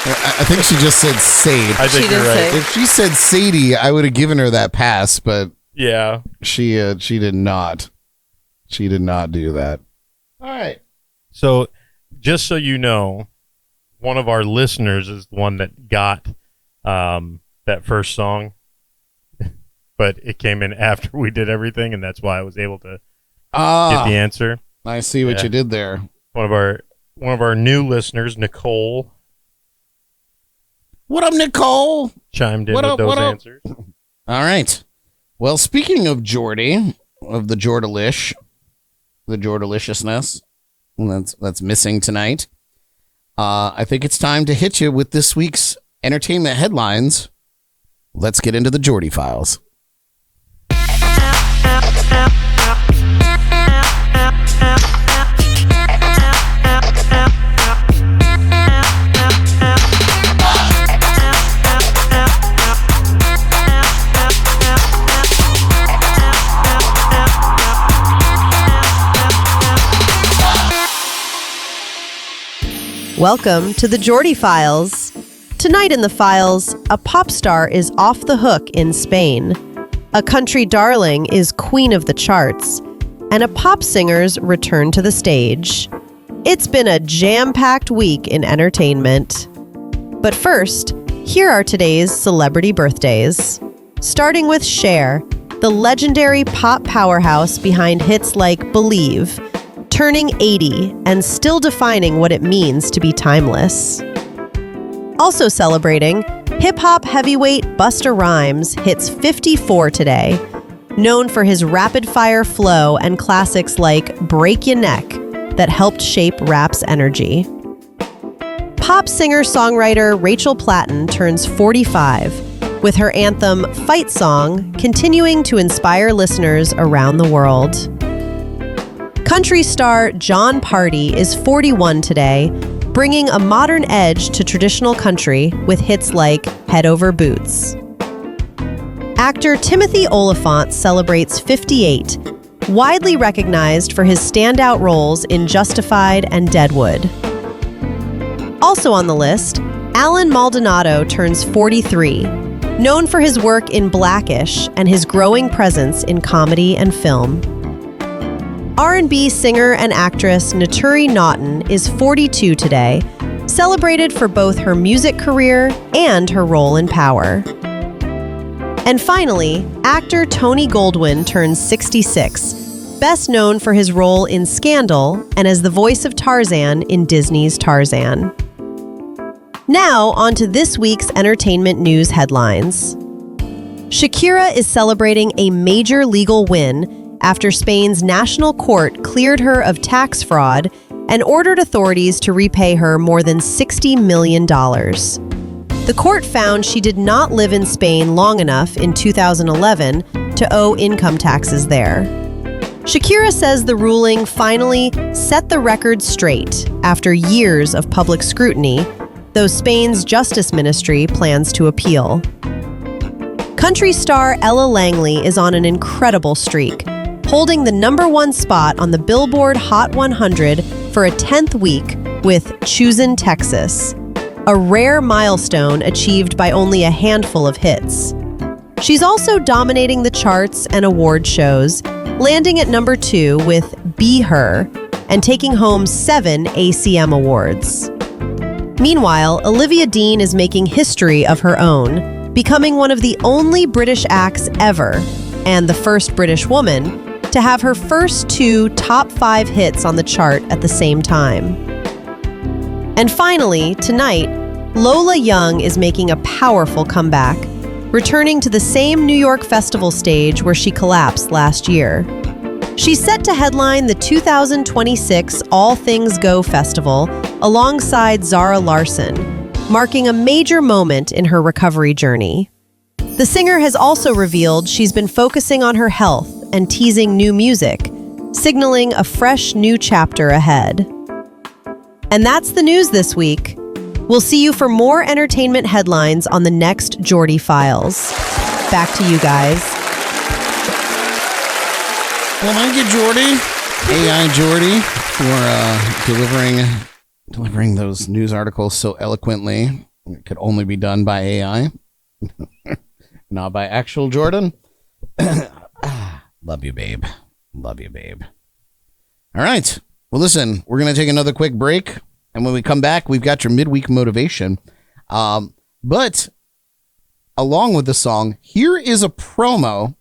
I think she just said Sade. I think She you're did right. say- If she said Sadie, I would have given her that pass, but Yeah. she did not. She did not do that. All right. So, just so you know, one of our listeners is the one that got that first song, but it came in after we did everything, and that's why I was able to get the answer. I see what Yeah. you did there. One of our new listeners, Nicole, What up, Nicole? chimed in What with up, those what up? answers. All right. Well, speaking of Jordy, of the Jordalish, the Jordaliciousness that's missing tonight, I think it's time to hit you with this week's entertainment headlines. Let's get into the Jordy Files. Welcome to the Jordy Files. Tonight in the Files, a pop star is off the hook in Spain. A country darling is queen of the charts. And a pop singer's return to the stage. It's been a jam-packed week in entertainment. But first, here are today's celebrity birthdays. Starting with Cher, the legendary pop powerhouse behind hits like Believe, turning 80 and still defining what it means to be timeless. Also celebrating, hip-hop heavyweight Busta Rhymes hits 54 today, known for his rapid-fire flow and classics like Break Ya Neck that helped shape rap's energy. Pop singer-songwriter Rachel Platten turns 45, with her anthem Fight Song continuing to inspire listeners around the world. Country star John Party is 41 today, bringing a modern edge to traditional country with hits like Head Over Boots. Actor Timothy Olyphant celebrates 58, widely recognized for his standout roles in Justified and Deadwood. Also on the list, Alan Maldonado turns 43, known for his work in Blackish and his growing presence in comedy and film. R&B singer and actress Naturi Naughton is 42 today, celebrated for both her music career and her role in Power. And finally, actor Tony Goldwyn turns 66, best known for his role in Scandal and as the voice of Tarzan in Disney's Tarzan. Now, on to this week's entertainment news headlines. Shakira is celebrating a major legal win after Spain's national court cleared her of tax fraud and ordered authorities to repay her more than $60 million. The court found she did not live in Spain long enough in 2011 to owe income taxes there. Shakira says the ruling finally set the record straight after years of public scrutiny, though Spain's Justice Ministry plans to appeal. Country star Ella Langley is on an incredible streak, holding the #1 spot on the Billboard Hot 100 for a 10th week with Choosin' Texas, a rare milestone achieved by only a handful of hits. She's also dominating the charts and award shows, landing at number 2 with Be Her and taking home 7 ACM awards. Meanwhile, Olivia Dean is making history of her own, becoming one of the only British acts ever, and the first British woman, to have her first 2 top 5 hits on the chart at the same time. And finally, tonight, Lola Young is making a powerful comeback, returning to the same New York festival stage where she collapsed last year. She's set to headline the 2026 All Things Go Festival alongside Zara Larsson, marking a major moment in her recovery journey. The singer has also revealed she's been focusing on her health and teasing new music, signaling a fresh new chapter ahead. And that's the news this week. We'll see you for more entertainment headlines on the next Jordy Files. Back to you guys. Well, thank you, Jordy. AI Jordy, for delivering those news articles so eloquently. It could only be done by AI, not by actual Jordan. Love you, babe. Love you, babe. All right. Well, listen, we're going to take another quick break. And when we come back, we've got your midweek motivation. But along with the song, here is a promo,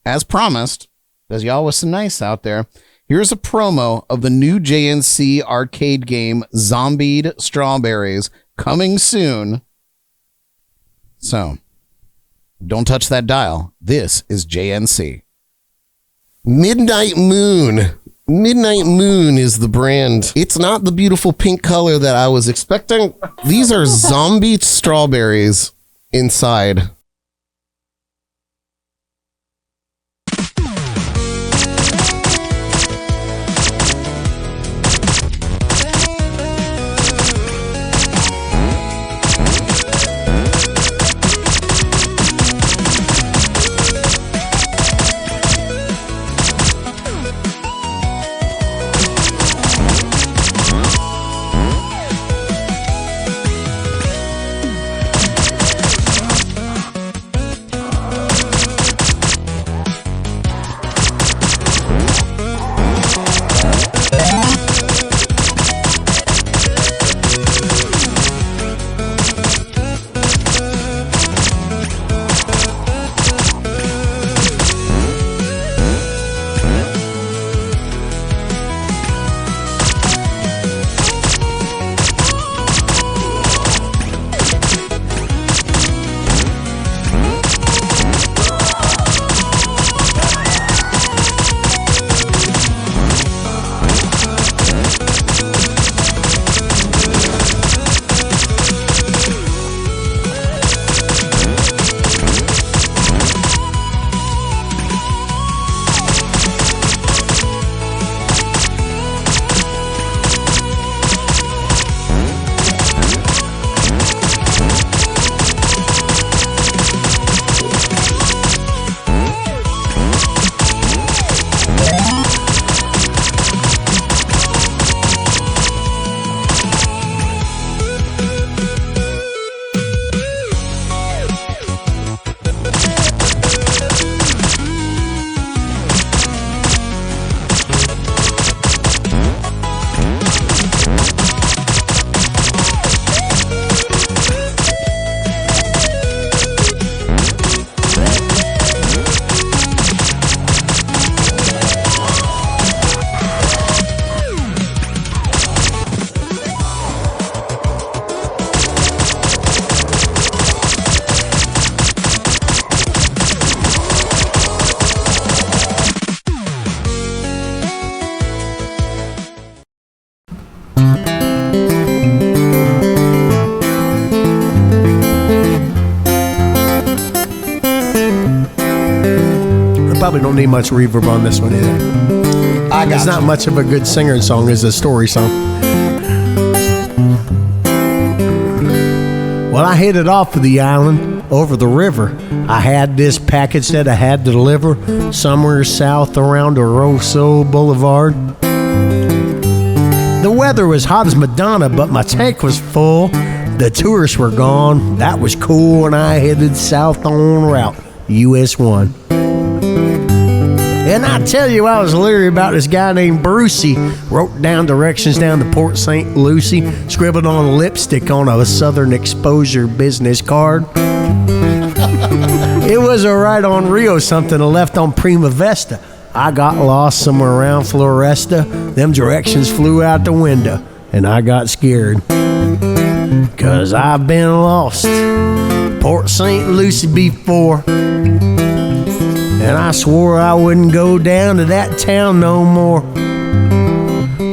as promised, because y'all was so nice out there. Here's a promo of the new JNC arcade game, Zombied Strawberries, coming soon. So, don't touch that dial. This is JNC. Midnight Moon. Midnight Moon is the brand. It's not the beautiful pink color that I was expecting. These are zombie strawberries inside. Probably don't need much reverb on this one either. It's not much of a good singer song, it's a story song. Well, I headed off to the island over the river. I had this package that I had to deliver somewhere south around Oroso Boulevard. The weather was hot as Madonna, but my tank was full. The tourists were gone. That was cool, and I headed south on route. US 1. And I tell you, I was leery about this guy named Brucey. Wrote down directions down to Port St. Lucie, scribbled on lipstick on a Southern Exposure business card. It was a right on Rio something, left on Prima Vesta. I got lost somewhere around Floresta. Them directions flew out the window, and I got scared. 'Cause I've been lost, Port St. Lucie before. And I swore I wouldn't go down to that town no more.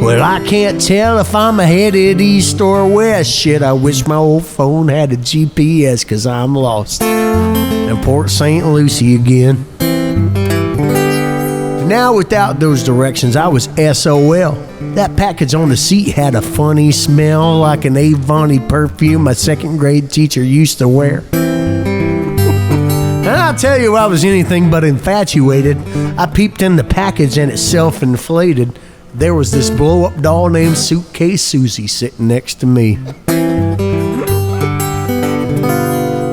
Well, I can't tell if I'm headed east or west. Shit, I wish my old phone had a GPS, 'cause I'm lost in Port St. Lucie again. Now, without those directions, I was SOL. That package on the seat had a funny smell, like an Avon perfume my second grade teacher used to wear. And I'll tell you, I was anything but infatuated. I peeped in the package and it self-inflated. There was this blow-up doll named Suitcase Susie sitting next to me.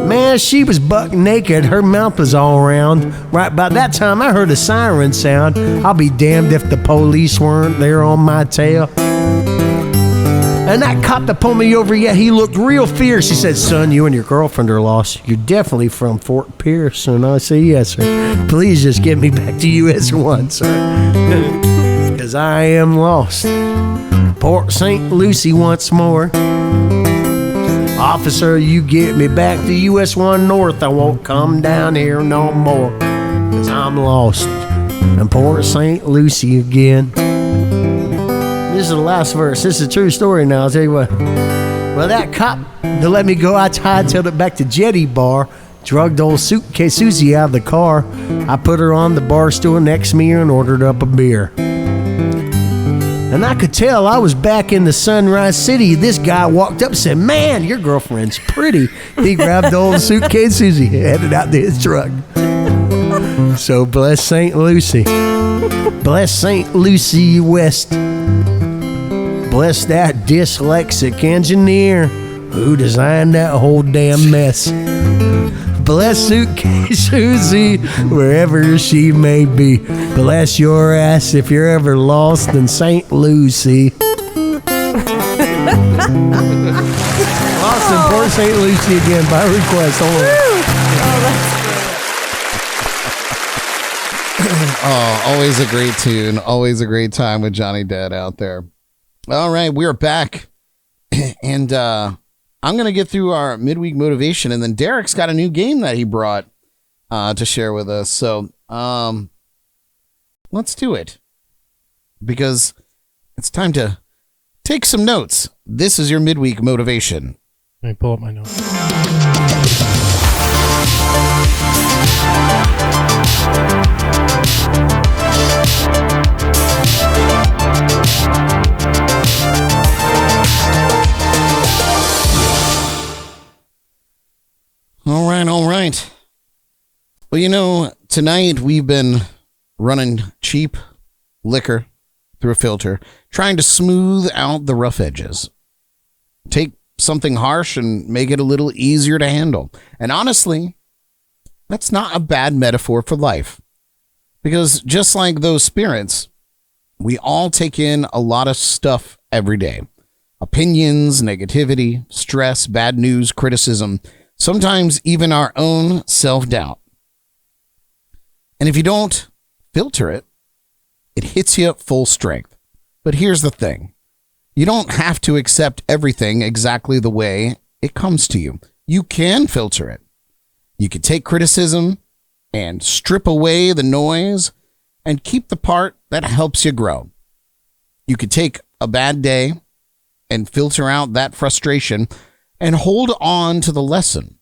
Man, she was buck naked. Her mouth was all around. Right about that time, I heard a siren sound. I'll be damned if the police weren't there on my tail. And that cop that pulled me over, yeah, he looked real fierce. He said, "Son, you and your girlfriend are lost. You're definitely from Fort Pierce." And I said, "Yes, sir. Please just get me back to US 1, sir. Because I am lost. Port St. Lucie once more. Officer, you get me back to US 1 North. I won't come down here no more. Because I'm lost in Port St. Lucie again." This is the last verse. This is a true story now, I'll tell you what. Well, that cop that let me go, I hightailed it back to Jetty Bar, drugged old Suitcase Susie out of the car. I put her on the bar stool next to me and ordered up a beer. And I could tell I was back in the Sunrise City. This guy walked up and said, "Man, your girlfriend's pretty." He grabbed old Suitcase Susie and headed out to his truck. So bless St. Lucie. Bless St. Lucie West. Bless that dyslexic engineer who designed that whole damn mess. Bless Suitcase Susie wherever she may be. Bless your ass if you're ever lost in St. Lucie. Lost in Port St. Lucie again by request. Oh, always a great tune. Always a great time with Johnny Dead out there. All right, we're back. And I'm going to get through our midweek motivation, and then Derek's got a new game that he brought to share with us. So let's do it, because it's time to take some notes. This is your midweek motivation. Let me pull up my notes. All right. Well, you know, tonight we've been running cheap liquor through a filter, trying to smooth out the rough edges. Take something harsh and make it a little easier to handle. And honestly, that's not a bad metaphor for life. Because just like those spirits, we all take in a lot of stuff every day. Opinions, negativity, stress, bad news, criticism, sometimes even our own self-doubt. And if you don't filter it, it hits you at full strength. But here's the thing. You don't have to accept everything exactly the way it comes to you. You can filter it. You can take criticism and strip away the noise and keep the part that helps you grow. You could take a bad day and filter out that frustration and hold on to the lesson.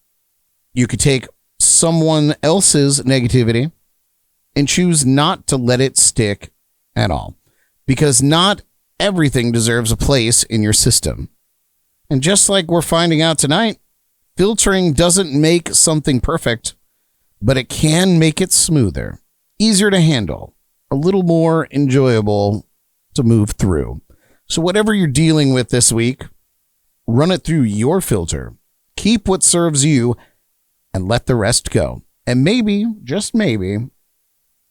You could take someone else's negativity and choose not to let it stick at all, because not everything deserves a place in your system. And just like we're finding out tonight, filtering doesn't make something perfect, but it can make it smoother, easier to handle, a little more enjoyable to move through. So whatever you're dealing with this week, run it through your filter. Keep what serves you and let the rest go. And maybe, just maybe,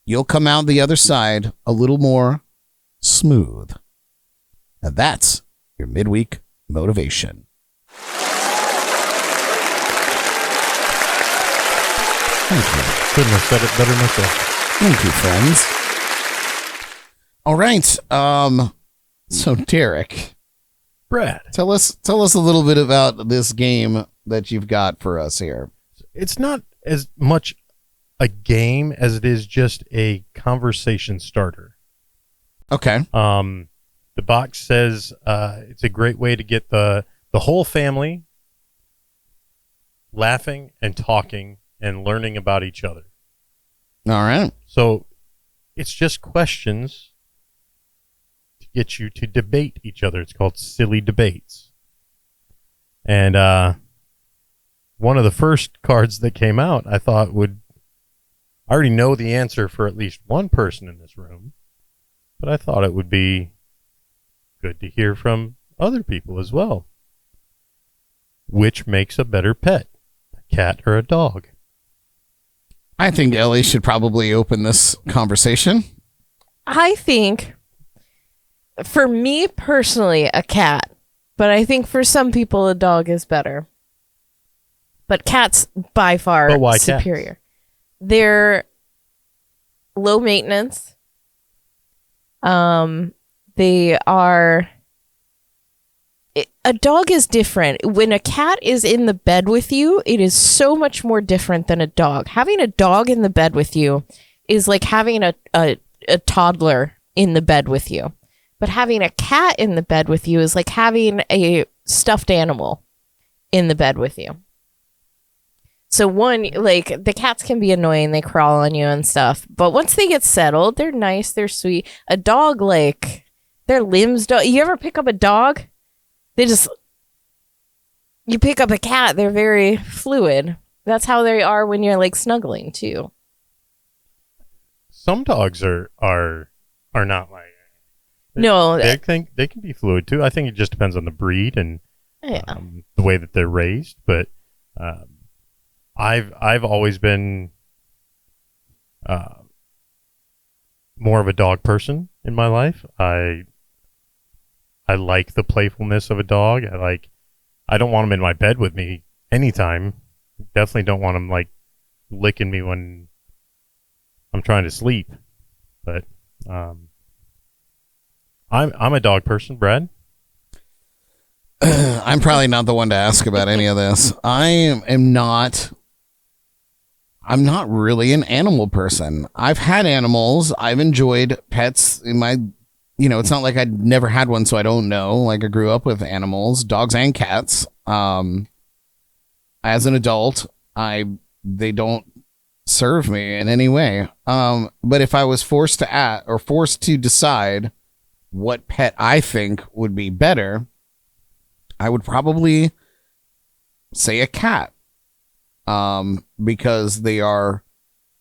you'll come out the other side a little more smooth. And that's your midweek motivation. Thank you. Couldn't have said it better myself. Thank you, friends. All right. So Derek, Brad, tell us a little bit about this game that you've got for us here. It's not as much a game as it is just a conversation starter. Okay. The box says it's a great way to get the whole family laughing and talking and learning about each other. All right. So it's just questions to get you to debate each other. It's called Silly Debates. And one of the first cards that came out, I thought I already know the answer for at least one person in this room, but I thought it would be good to hear from other people as well. Which makes a better pet, a cat or a dog? I think Ellie should probably open this conversation. I think, for me personally, a cat. But I think for some people, a dog is better. But cats, by far, But why superior. cats? They're low maintenance. They are... A dog is different. When a cat is in the bed with you, it is so much more different than a dog. Having a dog in the bed with you is like having a toddler in the bed with you. But having a cat in the bed with you is like having a stuffed animal in the bed with you. So one, like, the cats can be annoying. They crawl on you and stuff. But once they get settled, they're nice. They're sweet. A dog, like, their limbs don't... You ever pick up a dog? You pick up a cat, they're very fluid. That's how they are when you're like snuggling too. Some dogs are not like No, they can be fluid too. I think it just depends on the breed and the way that they're raised. But I've always been more of a dog person in my life. I like the playfulness of a dog. I don't want them in my bed with me anytime. Definitely don't want them like licking me when I'm trying to sleep. But I'm a dog person, Brad. I'm probably not the one to ask about any of this. I'm not really an animal person. I've had animals. I've enjoyed pets in my... it's not like I'd never had one, so I don't know. Like, I grew up with animals, dogs and cats. As an adult, they don't serve me in any way. But if I was forced to decide what pet I think would be better, I would probably say a cat. Because they are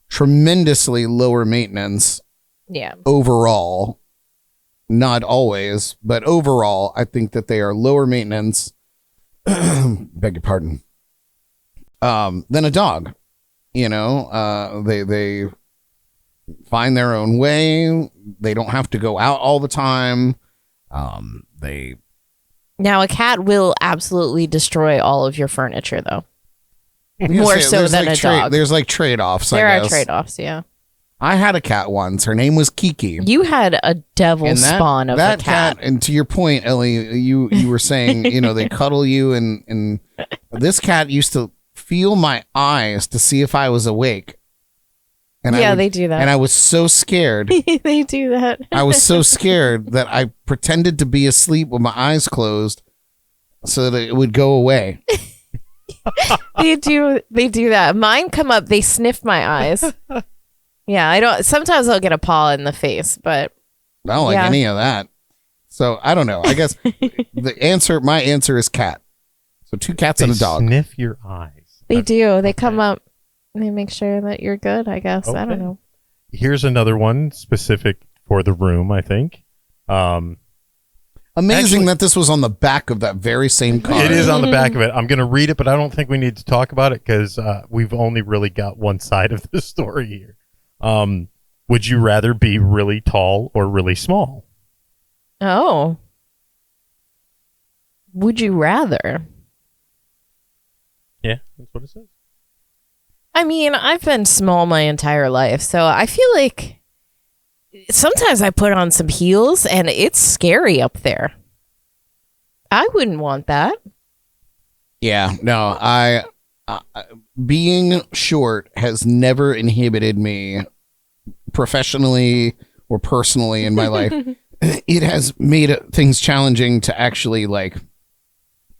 tremendously lower maintenance. Yeah. Overall. Not always, but overall, I think that they are lower maintenance. Beg your pardon. Than a dog. They find their own way. They don't have to go out all the time. Now a cat will absolutely destroy all of your furniture, though. More so than a dog. There's like trade-offs. There I are guess. trade-offs, yeah. I had a cat once. Her name was Kiki. You had a devil spawn of a cat. And to your point, Ellie, you were saying, they cuddle you, and this cat used to feel my eyes to see if I was awake. And they do that. And I was so scared. They do that. I was so scared that I pretended to be asleep with my eyes closed so that it would go away. They do that. Mine come up, they sniff my eyes. Yeah, sometimes I'll get a paw in the face, but I don't like any of that. So I don't know. I guess my answer is cat. So 2 cats and a dog. Sniff your eyes. They do. They come up. They make sure that you're good, I guess. I don't know. Here's another one specific for the room, I think. A Amazing that this was on the back of that very same card. It is on the back of it. I'm going to read it, but I don't think we need to talk about it because we've only really got one side of the story here. Would you rather be really tall or really small? Oh. Would you rather? Yeah, that's what it says. I mean, I've been small my entire life, so I feel like sometimes I put on some heels and it's scary up there. I wouldn't want that. Yeah, no, I being short has never inhibited me professionally or personally in my life. It has made things challenging to actually, like,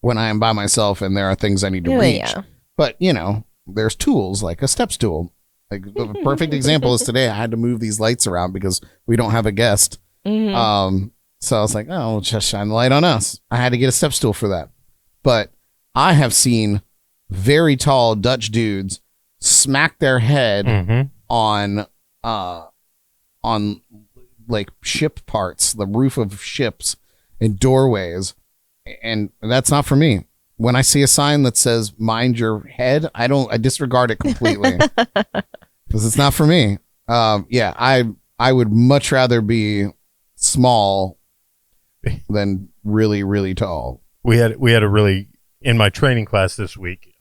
when I am by myself and there are things I need to reach. Yeah. But, you know, there's tools like a step stool. Like the perfect example is today I had to move these lights around because we don't have a guest. Mm-hmm. So I was like, oh, just shine the light on us. I had to get a step stool for that. But I have seen very tall Dutch dudes smack their head on like ship parts, the roof of ships and doorways. And that's not for me. When I see a sign that says mind your head, I disregard it completely because it's not for me. Yeah, I would much rather be small than really, really tall. We had a really, in my training class this week,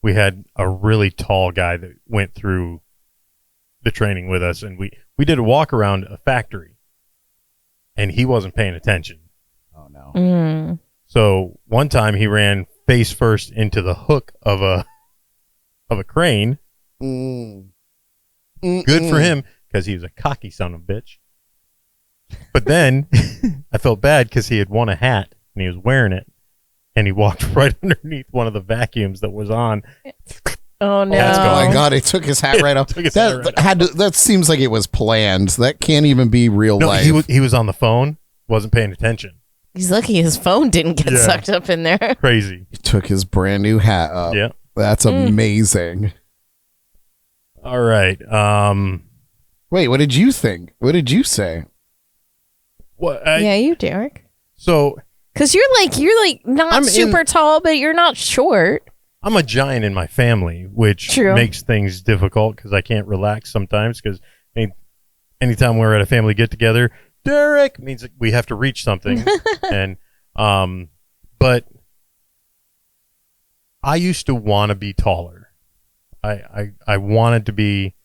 we had a really tall guy that went through the training with us, and we did a walk around a factory, and he wasn't paying attention. Oh no. Mm. So one time he ran face first into the hook of a crane. Mm. Good for him because he was a cocky son of a bitch. But then I felt bad because he had won a hat and he was wearing it, and he walked right underneath one of the vacuums that was on. Oh no! Oh my God! He took his hat right off. That seems like it was planned. That can't even be real life. He was on the phone, wasn't paying attention. He's lucky his phone didn't get sucked up in there. Crazy. He took his brand new hat up. Yeah, that's amazing. All right. Wait, what did you think? What did you say? What? Yeah, you, Derek. So, because you're like not super tall, but you're not short. I'm a giant in my family, which makes things difficult because I can't relax sometimes. Because anytime we're at a family get together, Derek means that we have to reach something. And but I used to want to be taller. I wanted to be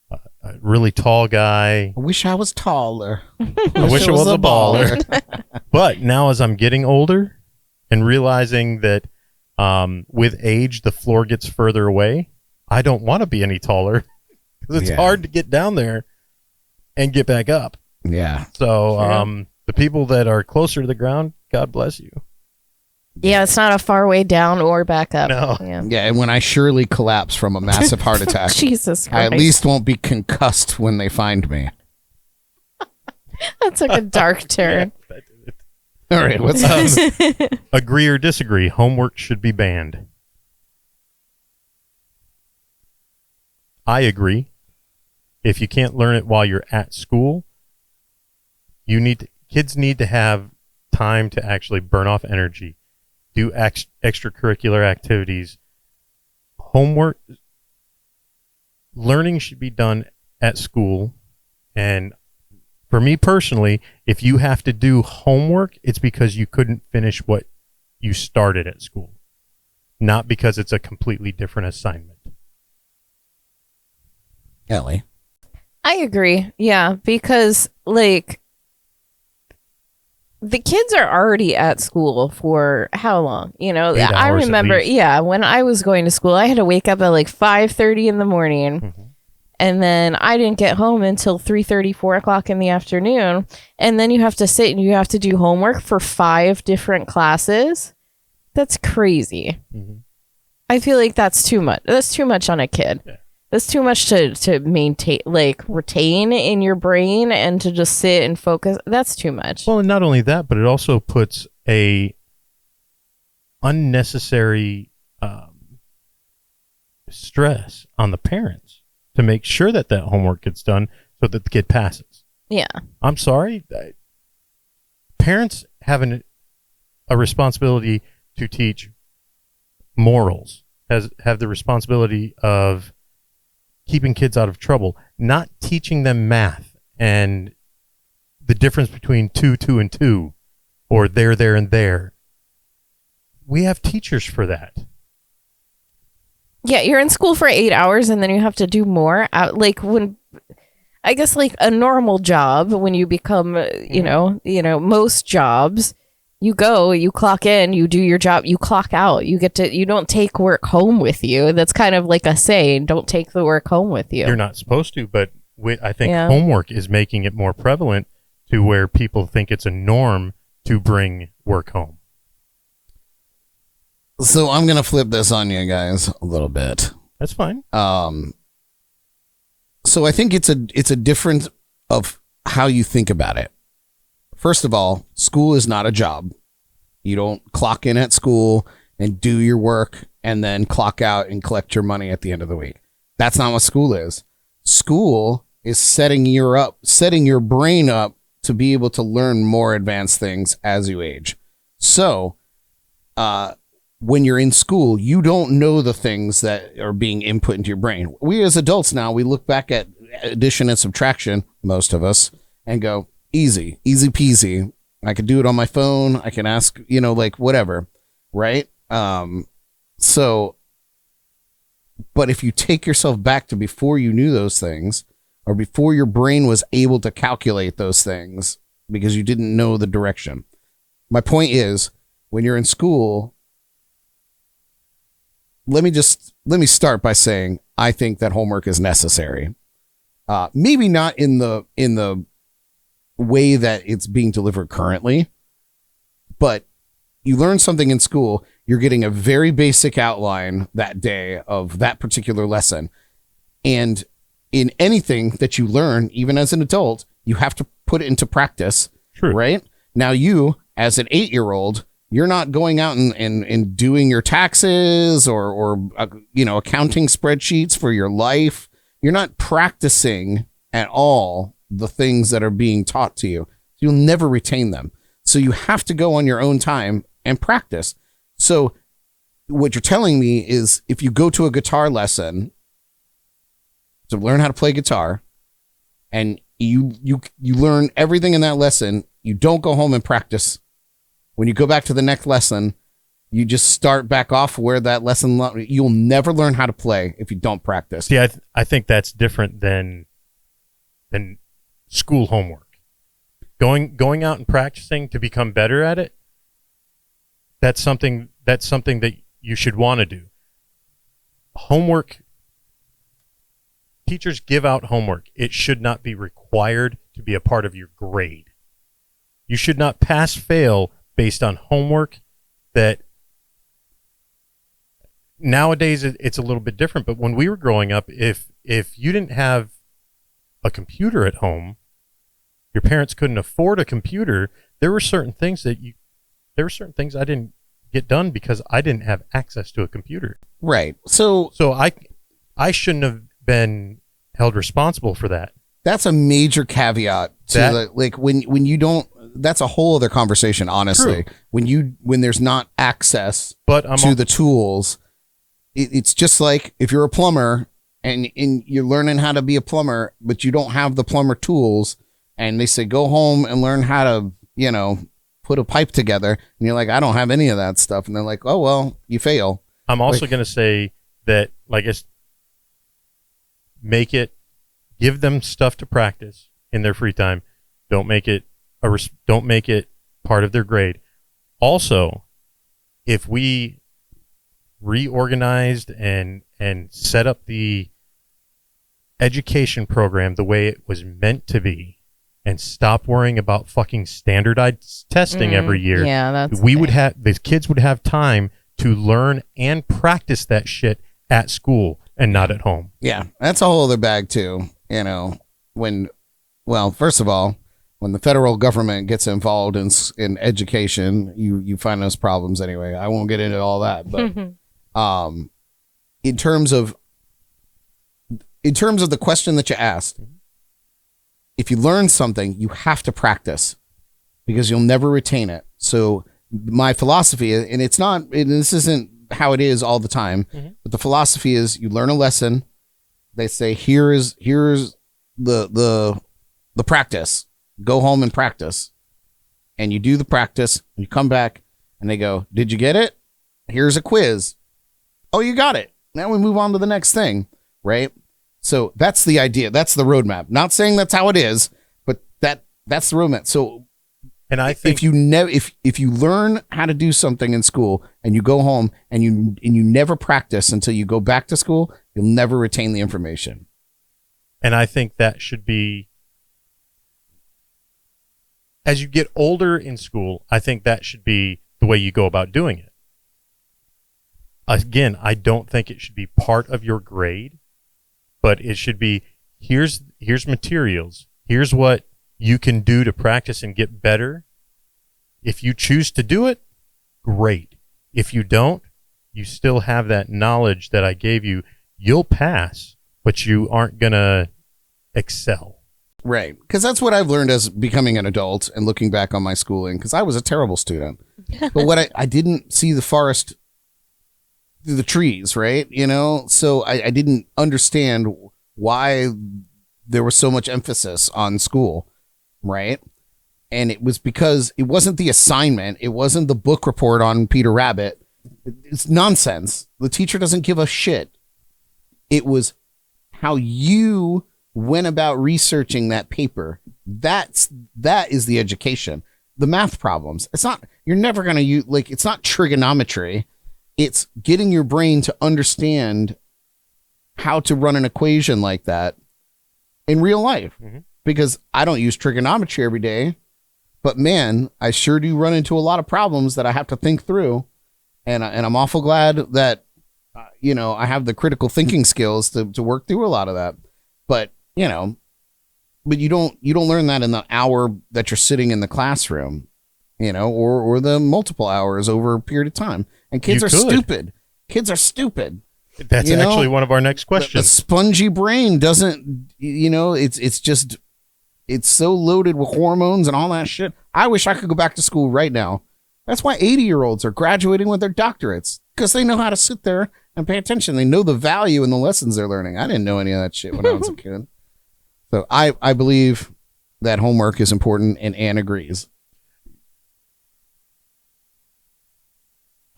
a really tall guy. I wish I was taller. I wish I was a baller. But now as I'm getting older and realizing that with age the floor gets further away, I don't want to be any taller because it's hard to get down there and get back up. Yeah. So the people that are closer to the ground, God bless you. Yeah, it's not a far way down or back up. No. Yeah, and when I surely collapse from a massive heart attack, Jesus Christ. I at least won't be concussed when they find me. That took a dark turn. All right, what's up? Agree or disagree? Homework should be banned. I agree. If you can't learn it while you're at school, kids need to have time to actually burn off energy, do extracurricular activities. Homework, learning should be done at school. And for me personally, if you have to do homework, it's because you couldn't finish what you started at school, not because it's a completely different assignment. Ellie. I agree. Yeah, because like the kids are already at school for how long? You know, 8 hours I remember, at least. when I was going to school, I had to wake up at like 5:30 in the morning. Mm-hmm. And then I didn't get home until 3:30, 4 o'clock in the afternoon. And then you have to sit and you have to do homework for 5 different classes. That's crazy. Mm-hmm. I feel like that's too much. That's too much on a kid. Yeah. That's too much to maintain, like retain in your brain and to just sit and focus. That's too much. Well, and not only that, but it also puts a unnecessary stress on the parents to make sure that homework gets done so that the kid passes. Yeah. I'm sorry. parents have a responsibility to teach morals, have the responsibility of keeping kids out of trouble, not teaching them math and the difference between 2, 2, and 2, or there, and there. We have teachers for that. Yeah, you're in school for 8 hours and then you have to do more. Like when, I guess like a normal job, when you become, you know, most jobs, you go, you clock in, you do your job, you clock out. You don't take work home with you. That's kind of like a saying, don't take the work home with you. You're not supposed to, but I think homework is making it more prevalent to where people think it's a norm to bring work home. So I'm going to flip this on you guys a little bit. That's fine. So I think it's a difference of how you think about it. First of all, school is not a job. You don't clock in at school and do your work and then clock out and collect your money at the end of the week. That's not what school is. School is setting your brain up to be able to learn more advanced things as you age. So, when you're in school, you don't know the things that are being input into your brain. We as adults now, we look back at addition and subtraction, most of us, and go, easy peasy. I could do it on my phone. I can ask, like whatever. Right. So, but if you take yourself back to before you knew those things, or before your brain was able to calculate those things because you didn't know the direction. My point is, when you're in school, let me start by saying I think that homework is necessary. Maybe not in the way that it's being delivered currently, but you learn something in school, you're getting a very basic outline that day of that particular lesson. And in anything that you learn, even as an adult, you have to put it into practice. True. Right? Now you, as an 8-year-old, you're not going out and doing your taxes or accounting spreadsheets for your life. You're not practicing at all the things that are being taught to you. You'll never retain them. So you have to go on your own time and practice. So what you're telling me is if you go to a guitar lesson to learn how to play guitar and you learn everything in that lesson, you don't go home and practice. When you go back to the next lesson, you just start back off where that lesson, you'll never learn how to play if you don't practice. See, I think that's different than school homework. Going out and practicing to become better at it, that's something that you should want to do. Homework, teachers give out homework. It should not be required to be a part of your grade. You should not pass-fail based on homework. That nowadays it's a little bit different, but when we were growing up, if you didn't have a computer at home, your parents couldn't afford a computer, there were certain things I didn't get done because I didn't have access to a computer. Right. So I shouldn't have been held responsible for that. That's a major caveat to when you don't. That's a whole other conversation, honestly. True. When there's not access to the tools, it's just like if you're a plumber and you're learning how to be a plumber, but you don't have the plumber tools, and they say go home and learn how to put a pipe together, and you're like, I don't have any of that stuff, and they're like, oh well, you fail. I'm also going to say that give them stuff to practice in their free time. Don't make it part of their grade. Also, if we reorganized and set up the education program the way it was meant to be and stop worrying about fucking standardized testing every year, the kids would have time to learn and practice that shit at school and not at home. Yeah, that's a whole other bag too. First of all, when the federal government gets involved in education, you find those problems anyway. I won't get into all that, but in terms of the question that you asked, if you learn something, you have to practice. because you'll never retain it. So my philosophy, and it's not, and this isn't how it is all the time, but the philosophy is you learn a lesson. They say, here's the practice. Go home and practice. And you do the practice, and you come back, and they go, did you get it? Here's a quiz. Oh, you got it. Now we move on to the next thing, right? So that's the idea. That's the roadmap. Not saying that's how it is, but that's the roadmap. So, and I think if you learn how to do something in school and you go home and you never practice until you go back to school, you'll never retain the information. And I think that should be, as you get older in school, I think that should be the way you go about doing it. Again, I don't think it should be part of your grade, but it should be, here's materials. Here's what you can do to practice and get better. If you choose to do it, great. If you don't, you still have that knowledge that I gave you. You'll pass, but you aren't going to excel. Right. Because that's what I've learned as becoming an adult and looking back on my schooling, because I was a terrible student. But what I didn't see the forest through the trees, right? You know, so I didn't understand why there was so much emphasis on school, right? And it was because it wasn't the assignment. It wasn't the book report on Peter Rabbit. It's nonsense. The teacher doesn't give a shit. It was how you went about researching that paper. That is the education. The math problems. It's not, you're never going to use, like, it's not trigonometry. It's getting your brain to understand how to run an equation like that in real life. Because I don't use trigonometry every day, but man, I sure do run into a lot of problems that I have to think through. And I'm awful glad that, I have the critical thinking skills to work through a lot of that. But, but you don't learn that in the hour that you're sitting in the classroom, or the multiple hours over a period of time. And kids are stupid. Kids are stupid. That's actually one of our next questions. The spongy brain doesn't, it's so loaded with hormones and all that shit. I wish I could go back to school right now. That's why 80-year-olds are graduating with their doctorates, because they know how to sit there and pay attention. They know the value in the lessons they're learning. I didn't know any of that shit when I was a kid. So I believe that homework is important, and Anne agrees.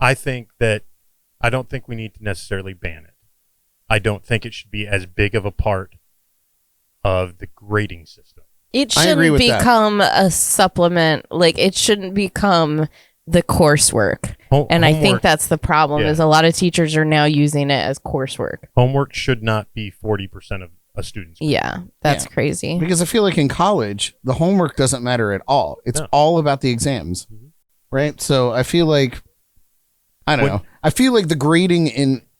I don't think we need to necessarily ban it. I don't think it should be as big of a part of the grading system. It shouldn't become a supplement. Like, it shouldn't become the coursework. And I think that's the problem, is a lot of teachers are now using it as coursework. Homework should not be 40% of a student's grade. Yeah, that's crazy. Because I feel like in college, the homework doesn't matter at all. It's all about the exams, right? So I feel like, I don't know. I feel like the grading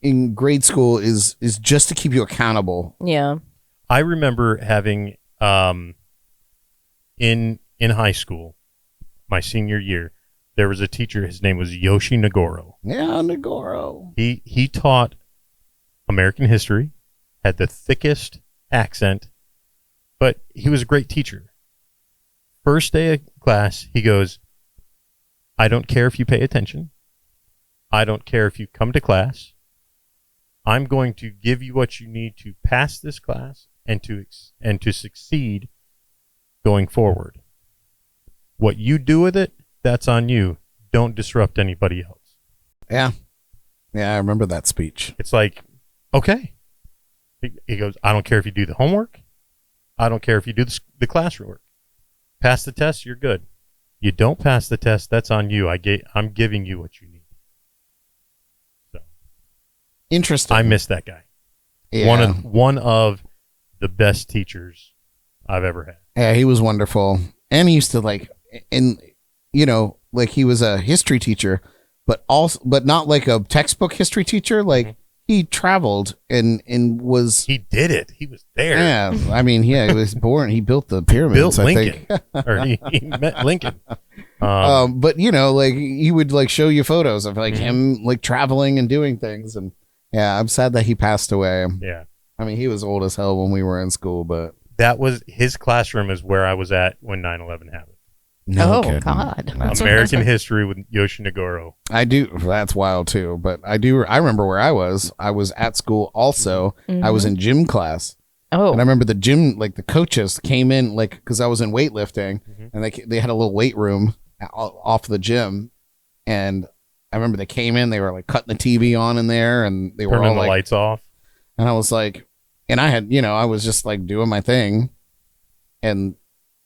in grade school is just to keep you accountable. Yeah. I remember having, in high school, my senior year, there was a teacher. His name was Yoshi Nagoro. Yeah, Nagoro. He taught American history, had the thickest accent, but he was a great teacher. First day of class, he goes, I don't care if you pay attention. I don't care if you come to class. I'm going to give you what you need to pass this class and to succeed going forward. What you do with it, that's on you. Don't disrupt anybody else. Yeah. Yeah, I remember that speech. It's like, okay. He goes, I don't care if you do the homework. I don't care if you do the classroom work. Pass the test, you're good. You don't pass the test, that's on you. I'm giving you what you need. So interesting. I miss that guy. Yeah. One of the best teachers I've ever had. Yeah, he was wonderful. And he used to he was a history teacher, but not like a textbook history teacher. Like, he traveled and was. He did it. He was there. Yeah. I mean, he was born. He built the pyramids. Built Lincoln. Or he met Lincoln. But he would show you photos of him traveling and doing things. And yeah, I'm sad that he passed away. Yeah. I mean, he was old as hell when we were in school, but that was his classroom is where I was at when 9/11 happened. No Oh, kidding. God. American History with Yoshi Nagoro. I do. That's wild too. But I remember where I was. I was at school also. I was in gym class. Oh. And I remember the gym, like the coaches came in, like, because I was in weightlifting, and they had a little weight room off the gym. And I remember they came in, they were like cutting the TV on in there, and they were Turning all the like, lights off. and I was like, and I had, I was just like doing my thing, and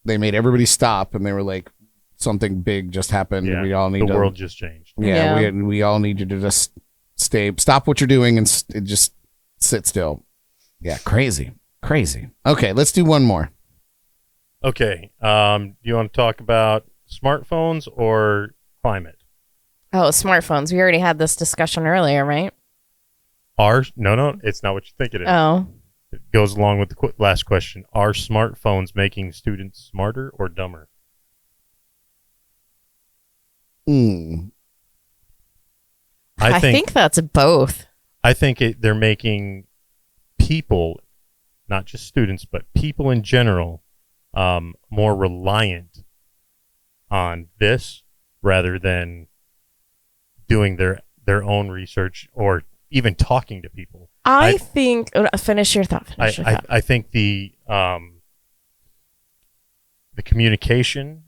they made everybody stop, and they were like, something big just happened. Yeah, We all need the to, world just changed. Yeah, we all need you to just stop what you're doing and just sit still. Yeah, crazy. Okay, let's do one more. Okay. Do you want to talk about smartphones or climate? Oh, smartphones. We already had this discussion earlier, right? No, it's not what you think it is. Oh. It goes along with the last question. Are smartphones making students smarter or dumber? I think that's both. I think they're making people, not just students, but people in general, more reliant on this rather than doing their own research or even talking to people. I think. Finish your thought. I think the communication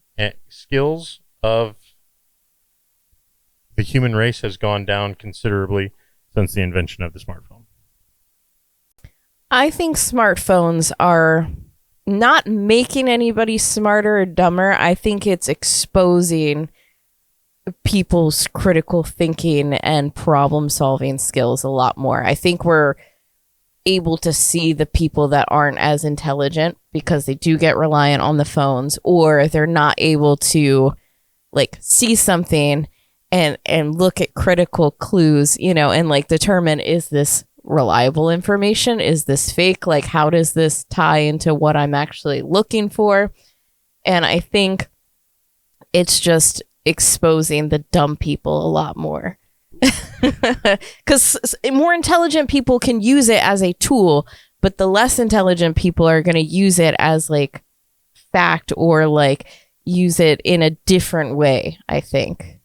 skills of the human race has gone down considerably since the invention of the smartphone. I think smartphones are not making anybody smarter or dumber. I think it's exposing people's critical thinking and problem solving skills a lot more. I think we're able to see the people that aren't as intelligent because they do get reliant on the phones, or they're not able to like see something and look at critical clues, and like determine, is this reliable information? Is this fake? Like, how does this tie into what I'm actually looking for? And I think it's just exposing the dumb people a lot more. Because more intelligent people can use it as a tool, but the less intelligent people are going to use it as like fact or like use it in a different way, I think.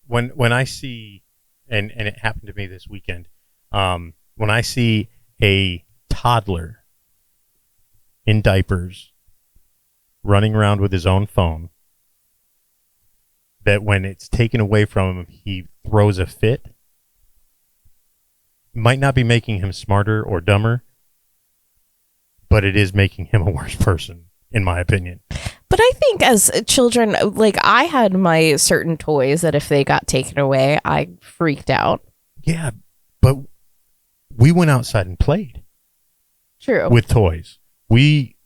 When I see, and it happened to me this weekend, when I see a toddler in diapers running around with his own phone, that when it's taken away from him, he throws a fit, might not be making him smarter or dumber, but it is making him a worse person, in my opinion. But I think as children, like I had my certain toys that if they got taken away, I freaked out. Yeah, but we went outside and played. True. With toys. We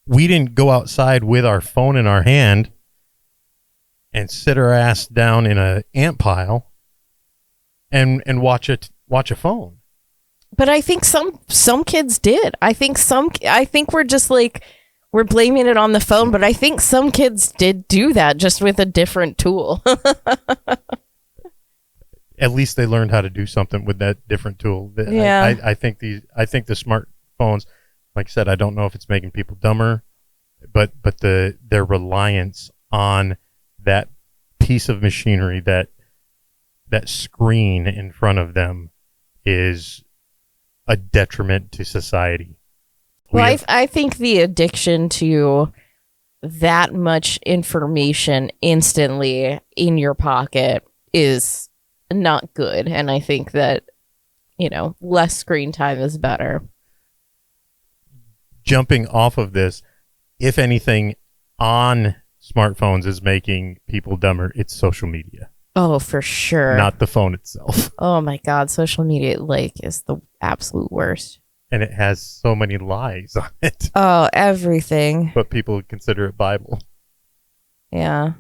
didn't go outside with our phone in our hand and sit our ass down in an ant pile and watch a phone. But I think some kids did. I think we're just like, we're blaming it on the phone, but I think some kids did do that just with a different tool. At least they learned how to do something with that different tool. Yeah. I think the smartphones, like I said, I don't know if it's making people dumber, but their reliance on that piece of machinery, that screen in front of them, is a detriment to society. Well, I think the addiction to that much information instantly in your pocket is not good. And I think that, less screen time is better. Jumping off of this, if anything on smartphones is making people dumber, it's social media. Oh, for sure. Not the phone itself. Oh my God. Social media is the absolute worst. And it has so many lies on it. Oh, everything. But people consider it Bible. Yeah.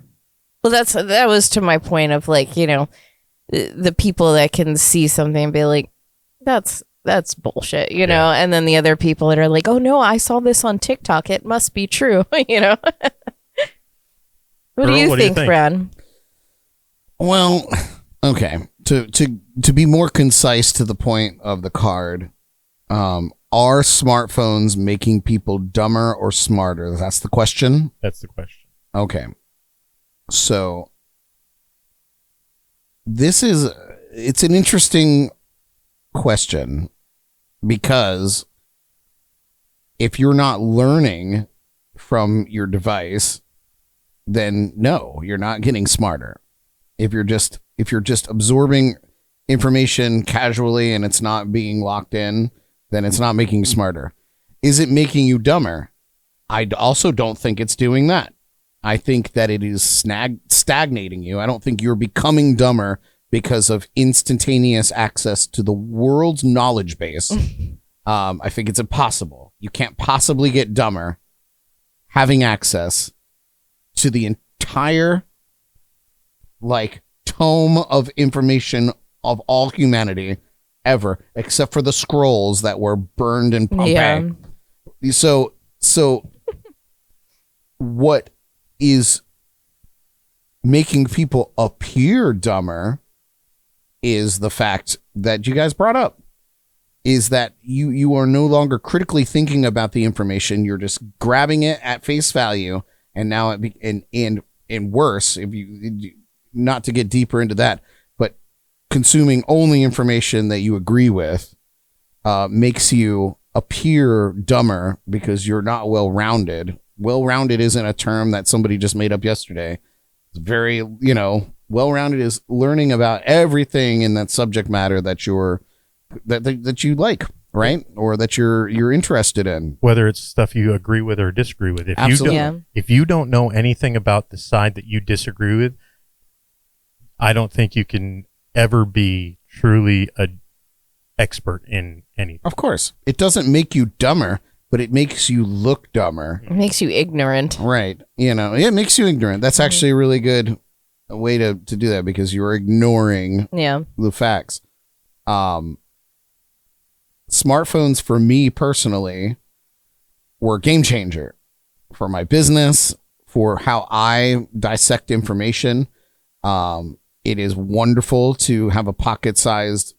Well, that was to my point of like, the people that can see something and be like, that's bullshit, know? And then the other people that are like, oh no, I saw this on TikTok. It must be true, What do you think, Brad? Well, okay. To be more concise to the point of the card, are smartphones making people dumber or smarter? That's the question. That's the question. Okay. So it's an interesting question because if you're not learning from your device, then no, you're not getting smarter. If you're just absorbing information casually and it's not being locked in, then it's not making you smarter. Is it making you dumber? I also don't think it's doing that. I think that it is stagnating you. I don't think you're becoming dumber because of instantaneous access to the world's knowledge base. I think it's impossible. You can't possibly get dumber having access to the entire tome of information of all humanity ever, except for the scrolls that were burned in Pompeii. Yeah. So what is making people appear dumber is the fact that you guys brought up, is that you are no longer critically thinking about the information. You're just grabbing it at face value, and now and worse, if you, not to get deeper into that, but consuming only information that you agree with makes you appear dumber because you're not well-rounded. Well-rounded isn't a term that somebody just made up yesterday. It's very, well-rounded is learning about everything in that subject matter that that you like, right? Or that you're interested in. Whether it's stuff you agree with or disagree with. If you don't know anything about the side that you disagree with, I don't think you can ever be truly an expert in anything. Of course. It doesn't make you dumber, but it makes you look dumber. It makes you ignorant. Right. It makes you ignorant. That's actually a really good way to do that because you're ignoring the facts. Smartphones for me personally were a game changer for my business, for how I dissect information. It is wonderful to have a pocket-sized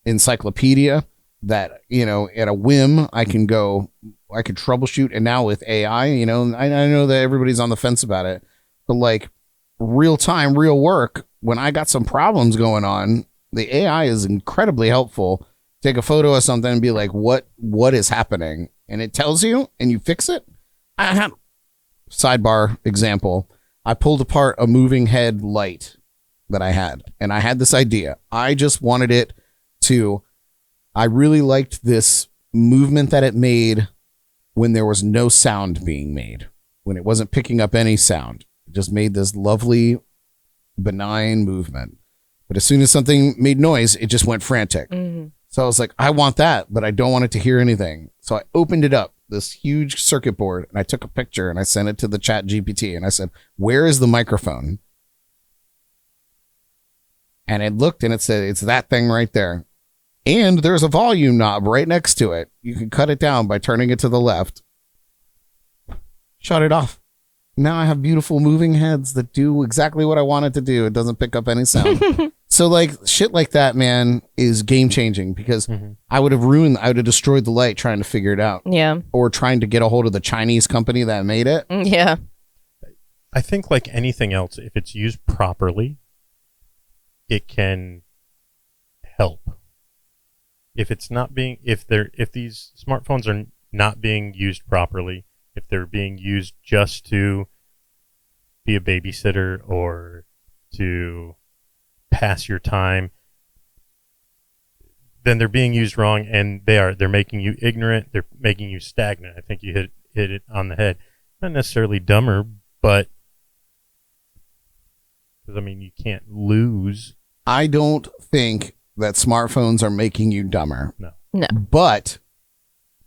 encyclopedia that, at a whim, I could troubleshoot. And now with AI, I know that everybody's on the fence about it, but real time, real work, when I got some problems going on, the AI is incredibly helpful. Take a photo of something and be like, what is happening? And it tells you and you fix it. I had sidebar example. I pulled apart a moving head light that I had, and I had this idea. I just wanted it to, I really liked this movement that it made when there was no sound being made, when it wasn't picking up any sound. It just made this lovely, benign movement. But as soon as something made noise, it just went frantic. Mm-hmm. So I was like, I want that, but I don't want it to hear anything. So I opened it up, this huge circuit board, and I took a picture and I sent it to the chat GPT and I said, where is the microphone? And it looked and it said, it's that thing right there. And there's a volume knob right next to it. You can cut it down by turning it to the left. Shut it off. Now I have beautiful moving heads that do exactly what I want it to do. It doesn't pick up any sound. So shit like that, man, is game changing because I would have destroyed the light trying to figure it out. Yeah. Or trying to get a hold of the Chinese company that made it. Yeah. I think like anything else, if it's used properly, it can help. If these smartphones are not being used properly, if they're being used just to be a babysitter or to pass your time, then they're being used wrong, and they're making you ignorant, they're making you stagnant. I think you hit it on the head. Not necessarily dumber, but because you can't lose. I don't think that smartphones are making you dumber. No. But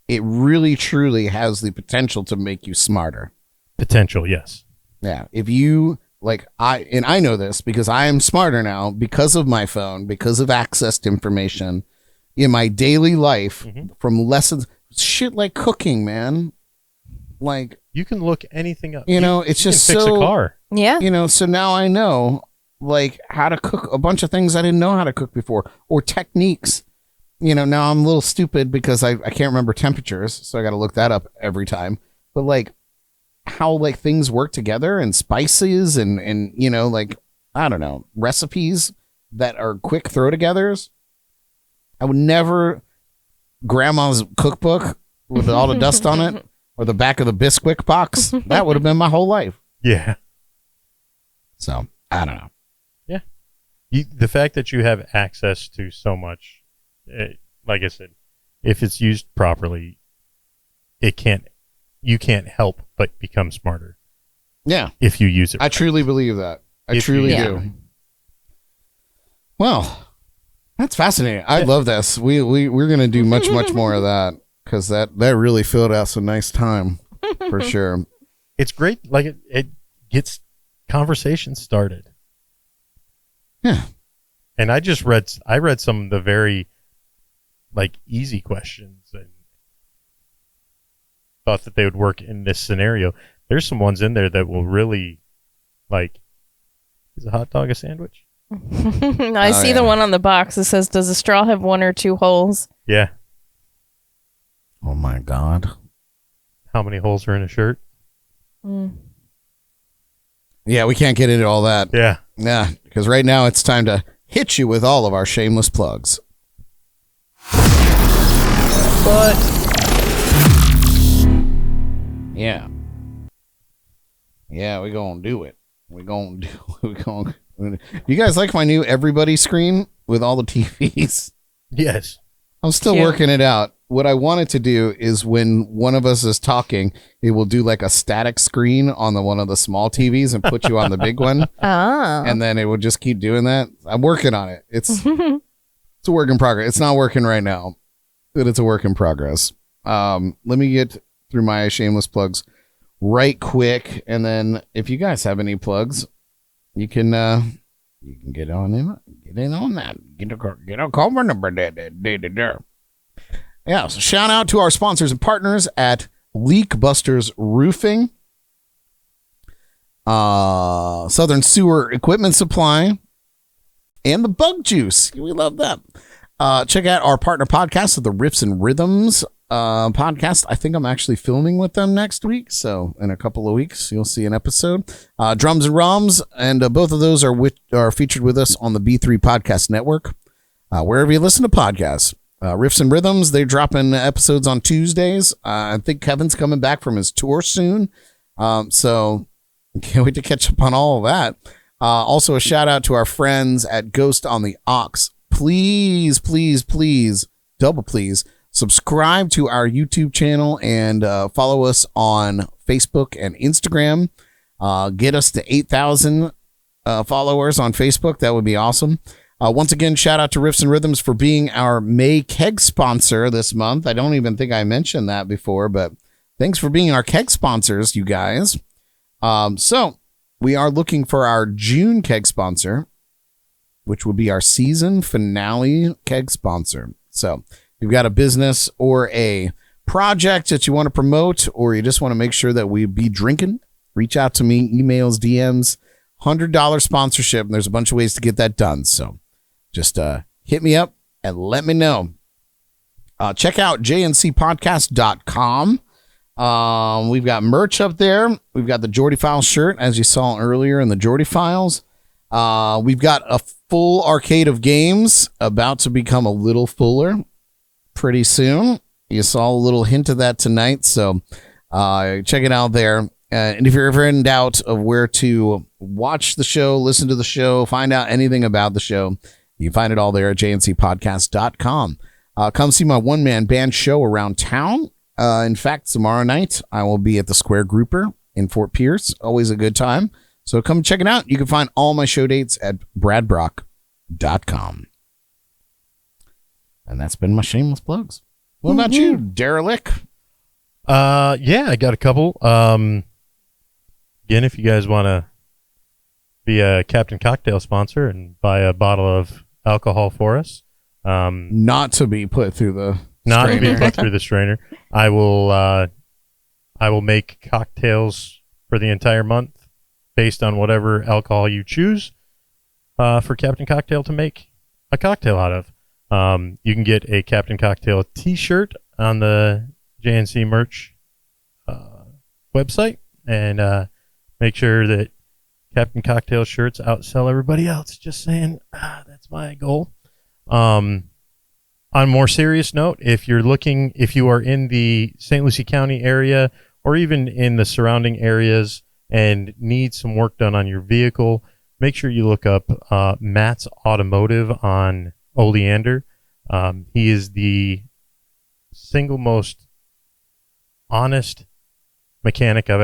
it really truly has the potential to make you smarter. Potential, yes. Yeah. If you I know this because I am smarter now because of my phone, because of access to information in my daily life from lessons, shit like cooking, man. You can look anything up. It's just fix a car. Yeah. So now I know how to cook a bunch of things I didn't know how to cook before, or techniques. Now I'm a little stupid because I can't remember temperatures, so I got to look that up every time. But how like things work together and spices and you know, like, I don't know, recipes that are quick throw togethers. I would never grandma's cookbook with all the dust on it or the back of the Bisquick box. That would have been my whole life. Yeah. So I don't know. Yeah. The fact that you have access to so much, like I said, if it's used properly, you can't help but become smarter. Yeah. If you use it. I truly believe that. I truly do. Well, that's fascinating. I love this. We're going to do much more of that because that really filled out some nice time for sure. It's great. Like it gets conversation started. Yeah. And I read some of the very like easy questions and thought that they would work in this scenario. There's some ones in there that will really, like, is a hot dog a sandwich? I see the one on the box that says, does a straw have 1 or 2 holes? Yeah. Oh my God. How many holes are in a shirt? Yeah, we can't get into all that. Yeah. Yeah, because right now it's time to hit you with all of our shameless plugs. But yeah, we're gonna do it. You guys like my new everybody screen with all the TVs? Yes. I'm still working it out. What I wanted to do is when one of us is talking, it will do like a static screen on one of the small TVs and put you on the big one. Oh. And then it will just keep doing that. I'm working on it. It's a work in progress. It's not working right now, but it's a work in progress. Let me get through my shameless plugs right quick, and then if you guys have any plugs, you can get on in on that. Get a call number there. Yeah, so shout out to our sponsors and partners at Leak Busters Roofing, Southern Sewer Equipment Supply, and the Bug Juice. We love them. Check out our partner podcast of the Riffs and Rhythms podcast. I think I'm actually filming with them next week, so in a couple of weeks you'll see an episode. Drums and Roms, and both of those are featured with us on the B3 Podcast Network, wherever you listen to podcasts. Riffs and Rhythms, they're dropping episodes on Tuesdays. I think Kevin's coming back from his tour soon, so can't wait to catch up on all of that. Also, a shout out to our friends at Ghost on the Ox. Please, double please, subscribe to our YouTube channel and follow us on Facebook and Instagram. Get us to 8,000 followers on Facebook. That would be awesome. Once again, shout out to Riffs and Rhythms for being our May keg sponsor this month. I don't even think I mentioned that before, but thanks for being our keg sponsors, you guys. So we are looking for our June keg sponsor, which will be our season finale keg sponsor. So if you've got a business or a project that you want to promote, or you just want to make sure that we be drinking, reach out to me, emails, DMs, $100 sponsorship. And there's a bunch of ways to get that done. So just hit me up and let me know. Check out jncpodcast.com. We've got merch up there. We've got the Jordy Files shirt, as you saw earlier in the Jordy Files. We've got a full arcade of games about to become a little fuller pretty soon. You saw a little hint of that tonight, so check it out there. And if you're ever in doubt of where to watch the show, listen to the show, find out anything about the show, you can find it all there at jncpodcast.com. Come see my one-man band show around town. In fact, tomorrow night, I will be at the Square Grouper in Fort Pierce. Always a good time. So come check it out. You can find all my show dates at bradbrock.com. And that's been my shameless plugs. What about you, Derelict? Yeah, I got a couple. Again, if you guys want to be a Captain Cocktail sponsor and buy a bottle of alcohol for us. Not to be put through the strainer. I will make cocktails for the entire month based on whatever alcohol you choose for Captain Cocktail to make a cocktail out of. You can get a Captain Cocktail t-shirt on the JNC merch website. and make sure that Captain Cocktail shirts outsell everybody else. Just saying, that's my goal. On a more serious note, if you are in the St. Lucie County area or even in the surrounding areas and need some work done on your vehicle, make sure you look up Matt's Automotive on Oleander. He is the single most honest mechanic I've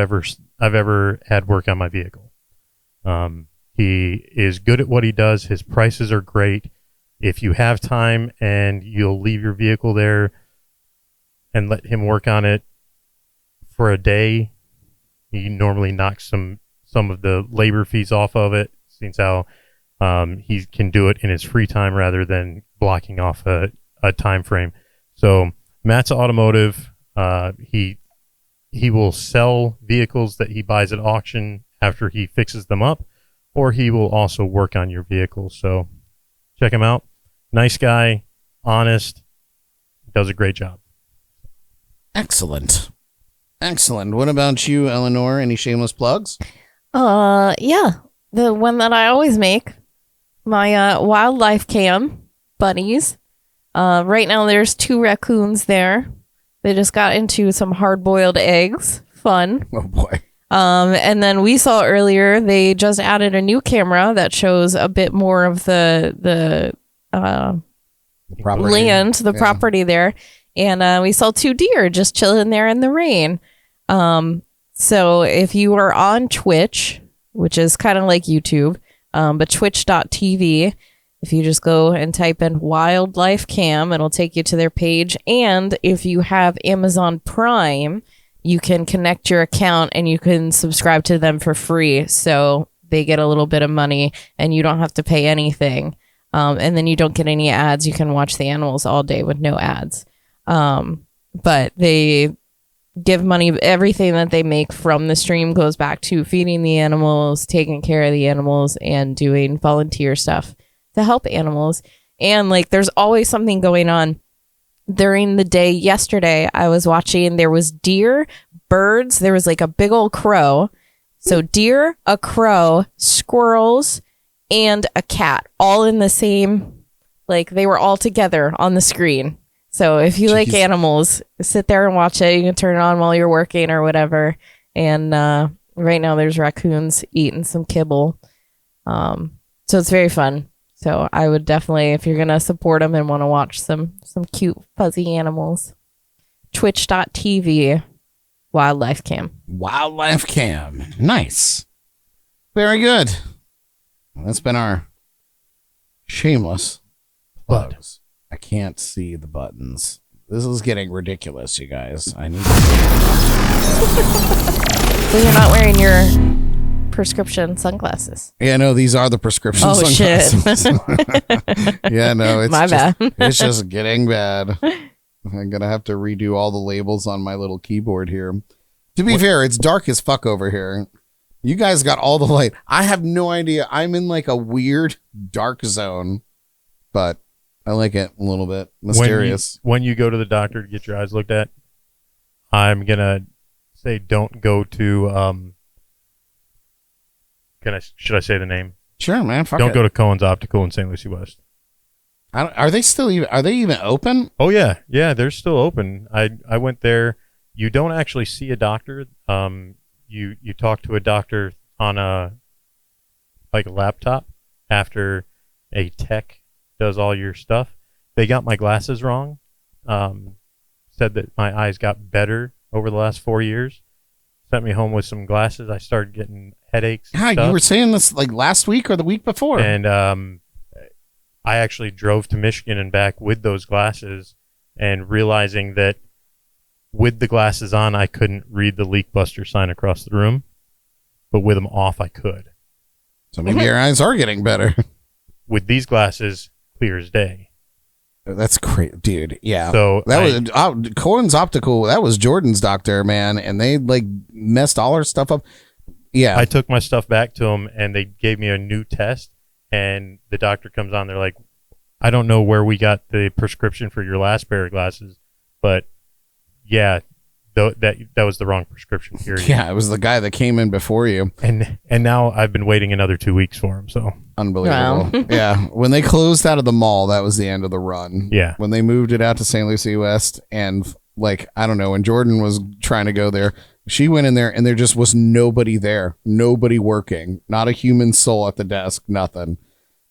ever had work on my vehicle. He is good at what he does. His prices are great. If you have time and you'll leave your vehicle there and let him work on it for a day, he normally knocks some of the labor fees off of it, since how he can do it in his free time rather than blocking off a time frame. So Matt's Automotive, he will sell vehicles that he buys at auction after he fixes them up, or he will also work on your vehicle. So check him out. Nice guy, honest, does a great job. Excellent. What about you, Eleanor? Any shameless plugs? Yeah. The one that I always make, my wildlife cam buddies. Right now there's 2 raccoons there. They just got into some hard-boiled eggs. Fun. Oh boy. And then we saw earlier they just added a new camera that shows a bit more of the property. Land, the property there. And we saw 2 deer just chilling there in the rain. So if you are on Twitch, which is kind of like YouTube, but twitch.tv, if you just go and type in wildlife cam, it'll take you to their page. And if you have Amazon Prime, you can connect your account and you can subscribe to them for free. So they get a little bit of money and you don't have to pay anything. And then you don't get any ads. You can watch the animals all day with no ads. But they give money. Everything that they make from the stream goes back to feeding the animals, taking care of the animals, and doing volunteer stuff to help animals. And like, there's always something going on during the day. Yesterday, I was watching, there was deer, birds, there was like a big old crow. So deer, a crow, squirrels, and a cat, all in the same, like they were all together on the screen. So if you like animals, sit there and watch it. You can turn it on while you're working or whatever. And right now there's raccoons eating some kibble. So it's very fun. So I would definitely, if you're going to support them and want to watch some cute fuzzy animals, twitch.tv, wildlife cam. Wildlife cam. Nice. Very good. That's been our shameless plugs. I can't see the buttons. This is getting ridiculous, you guys. I need So you're not wearing your prescription sunglasses. Yeah, no, these are the prescription sunglasses. Shit. Yeah, no, it's My bad. It's just getting bad. I'm gonna have to redo all the labels on my little keyboard here. To be fair, it's dark as fuck over here. You guys got all the light. I have no idea. I'm in like a weird dark zone, but I like it a little bit mysterious. When you go to the doctor to get your eyes looked at, I'm gonna say don't go to should I say the name? Sure, man. Don't go to Cohen's Optical in St. Lucie West. Are they even open? Oh yeah, they're still open. I went there. You don't actually see a doctor. You talk to a doctor on a laptop after a tech does all your stuff. They got my glasses wrong. Said that my eyes got better over the last 4 years. Sent me home with some glasses. I started getting headaches. Yeah, you were saying this like last week or the week before. And I actually drove to Michigan and back with those glasses, and realizing that with the glasses on, I couldn't read the leak buster sign across the room, but with them off, I could. So maybe your eyes are getting better. With these glasses, clear as day. That's great, dude. Yeah. So that was Cohen's Optical. That was Jordan's doctor, man, and they like messed all our stuff up. Yeah. I took my stuff back to them, and they gave me a new test. And the doctor comes on. They're like, "I don't know where we got the prescription for your last pair of glasses, but yeah, that was the wrong prescription. Period. Yeah, it was the guy that came in before you. And now I've been waiting another 2 weeks for him. So unbelievable. Wow. Yeah, when they closed out of the mall, that was the end of the run. Yeah. When they moved it out to St. Lucie West, and like I don't know, when Jordan was trying to go there, she went in there and there just was nobody there, nobody working, not a human soul at the desk, nothing.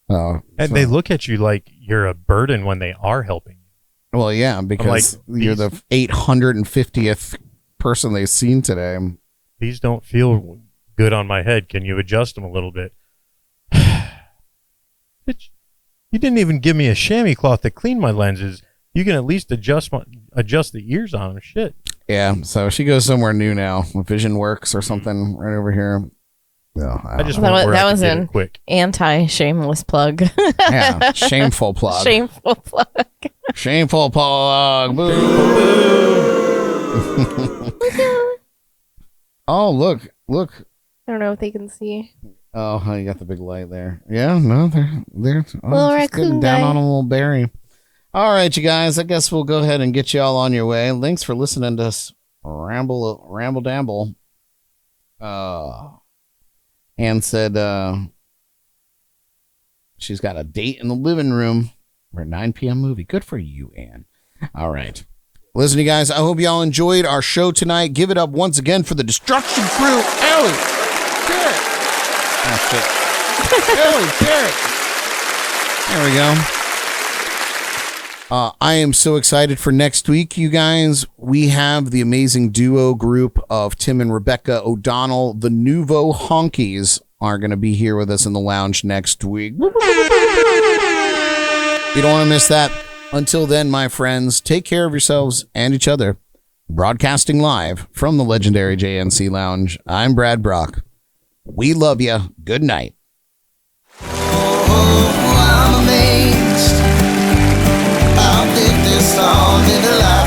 And they look at you like you're a burden when they are helping. Well, yeah, because you're the 850th person they've seen today. These don't feel good on my head. Can you adjust them a little bit? You didn't even give me a chamois cloth to clean my lenses. You can at least adjust the ears on them. Shit. Yeah, so she goes somewhere new now. Vision Works or something right over here. No, I just want where that I was can get it an quick. anti-shameless plug. Yeah, shameful plug. Shameful plug. Shameful plug. Boo. Oh, look. I don't know if they can see. Oh, you got the big light there. Yeah, no, they're Little just getting raccoon down guy. on a little berry. All right, you guys, I guess we'll go ahead and get you all on your way. Thanks for listening to us ramble damble. Ann said she's got a date in the living room for a 9 p.m. movie. Good for you, Ann. All right. Listen, you guys, I hope y'all enjoyed our show tonight. Give it up once again for the Destruction Crew. Ellie, Garrett. That's it. Ellie, Garrett. There we go. I am so excited for next week, you guys. We have the amazing duo group of Tim and Rebecca O'Donnell. The Nouveau Honkies are going to be here with us in the lounge next week. You don't want to miss that. Until then, my friends, take care of yourselves and each other. Broadcasting live from the Legendary JNC Lounge, I'm Brad Brock. We love you. Good night. I'm amazed. How did this all get alive?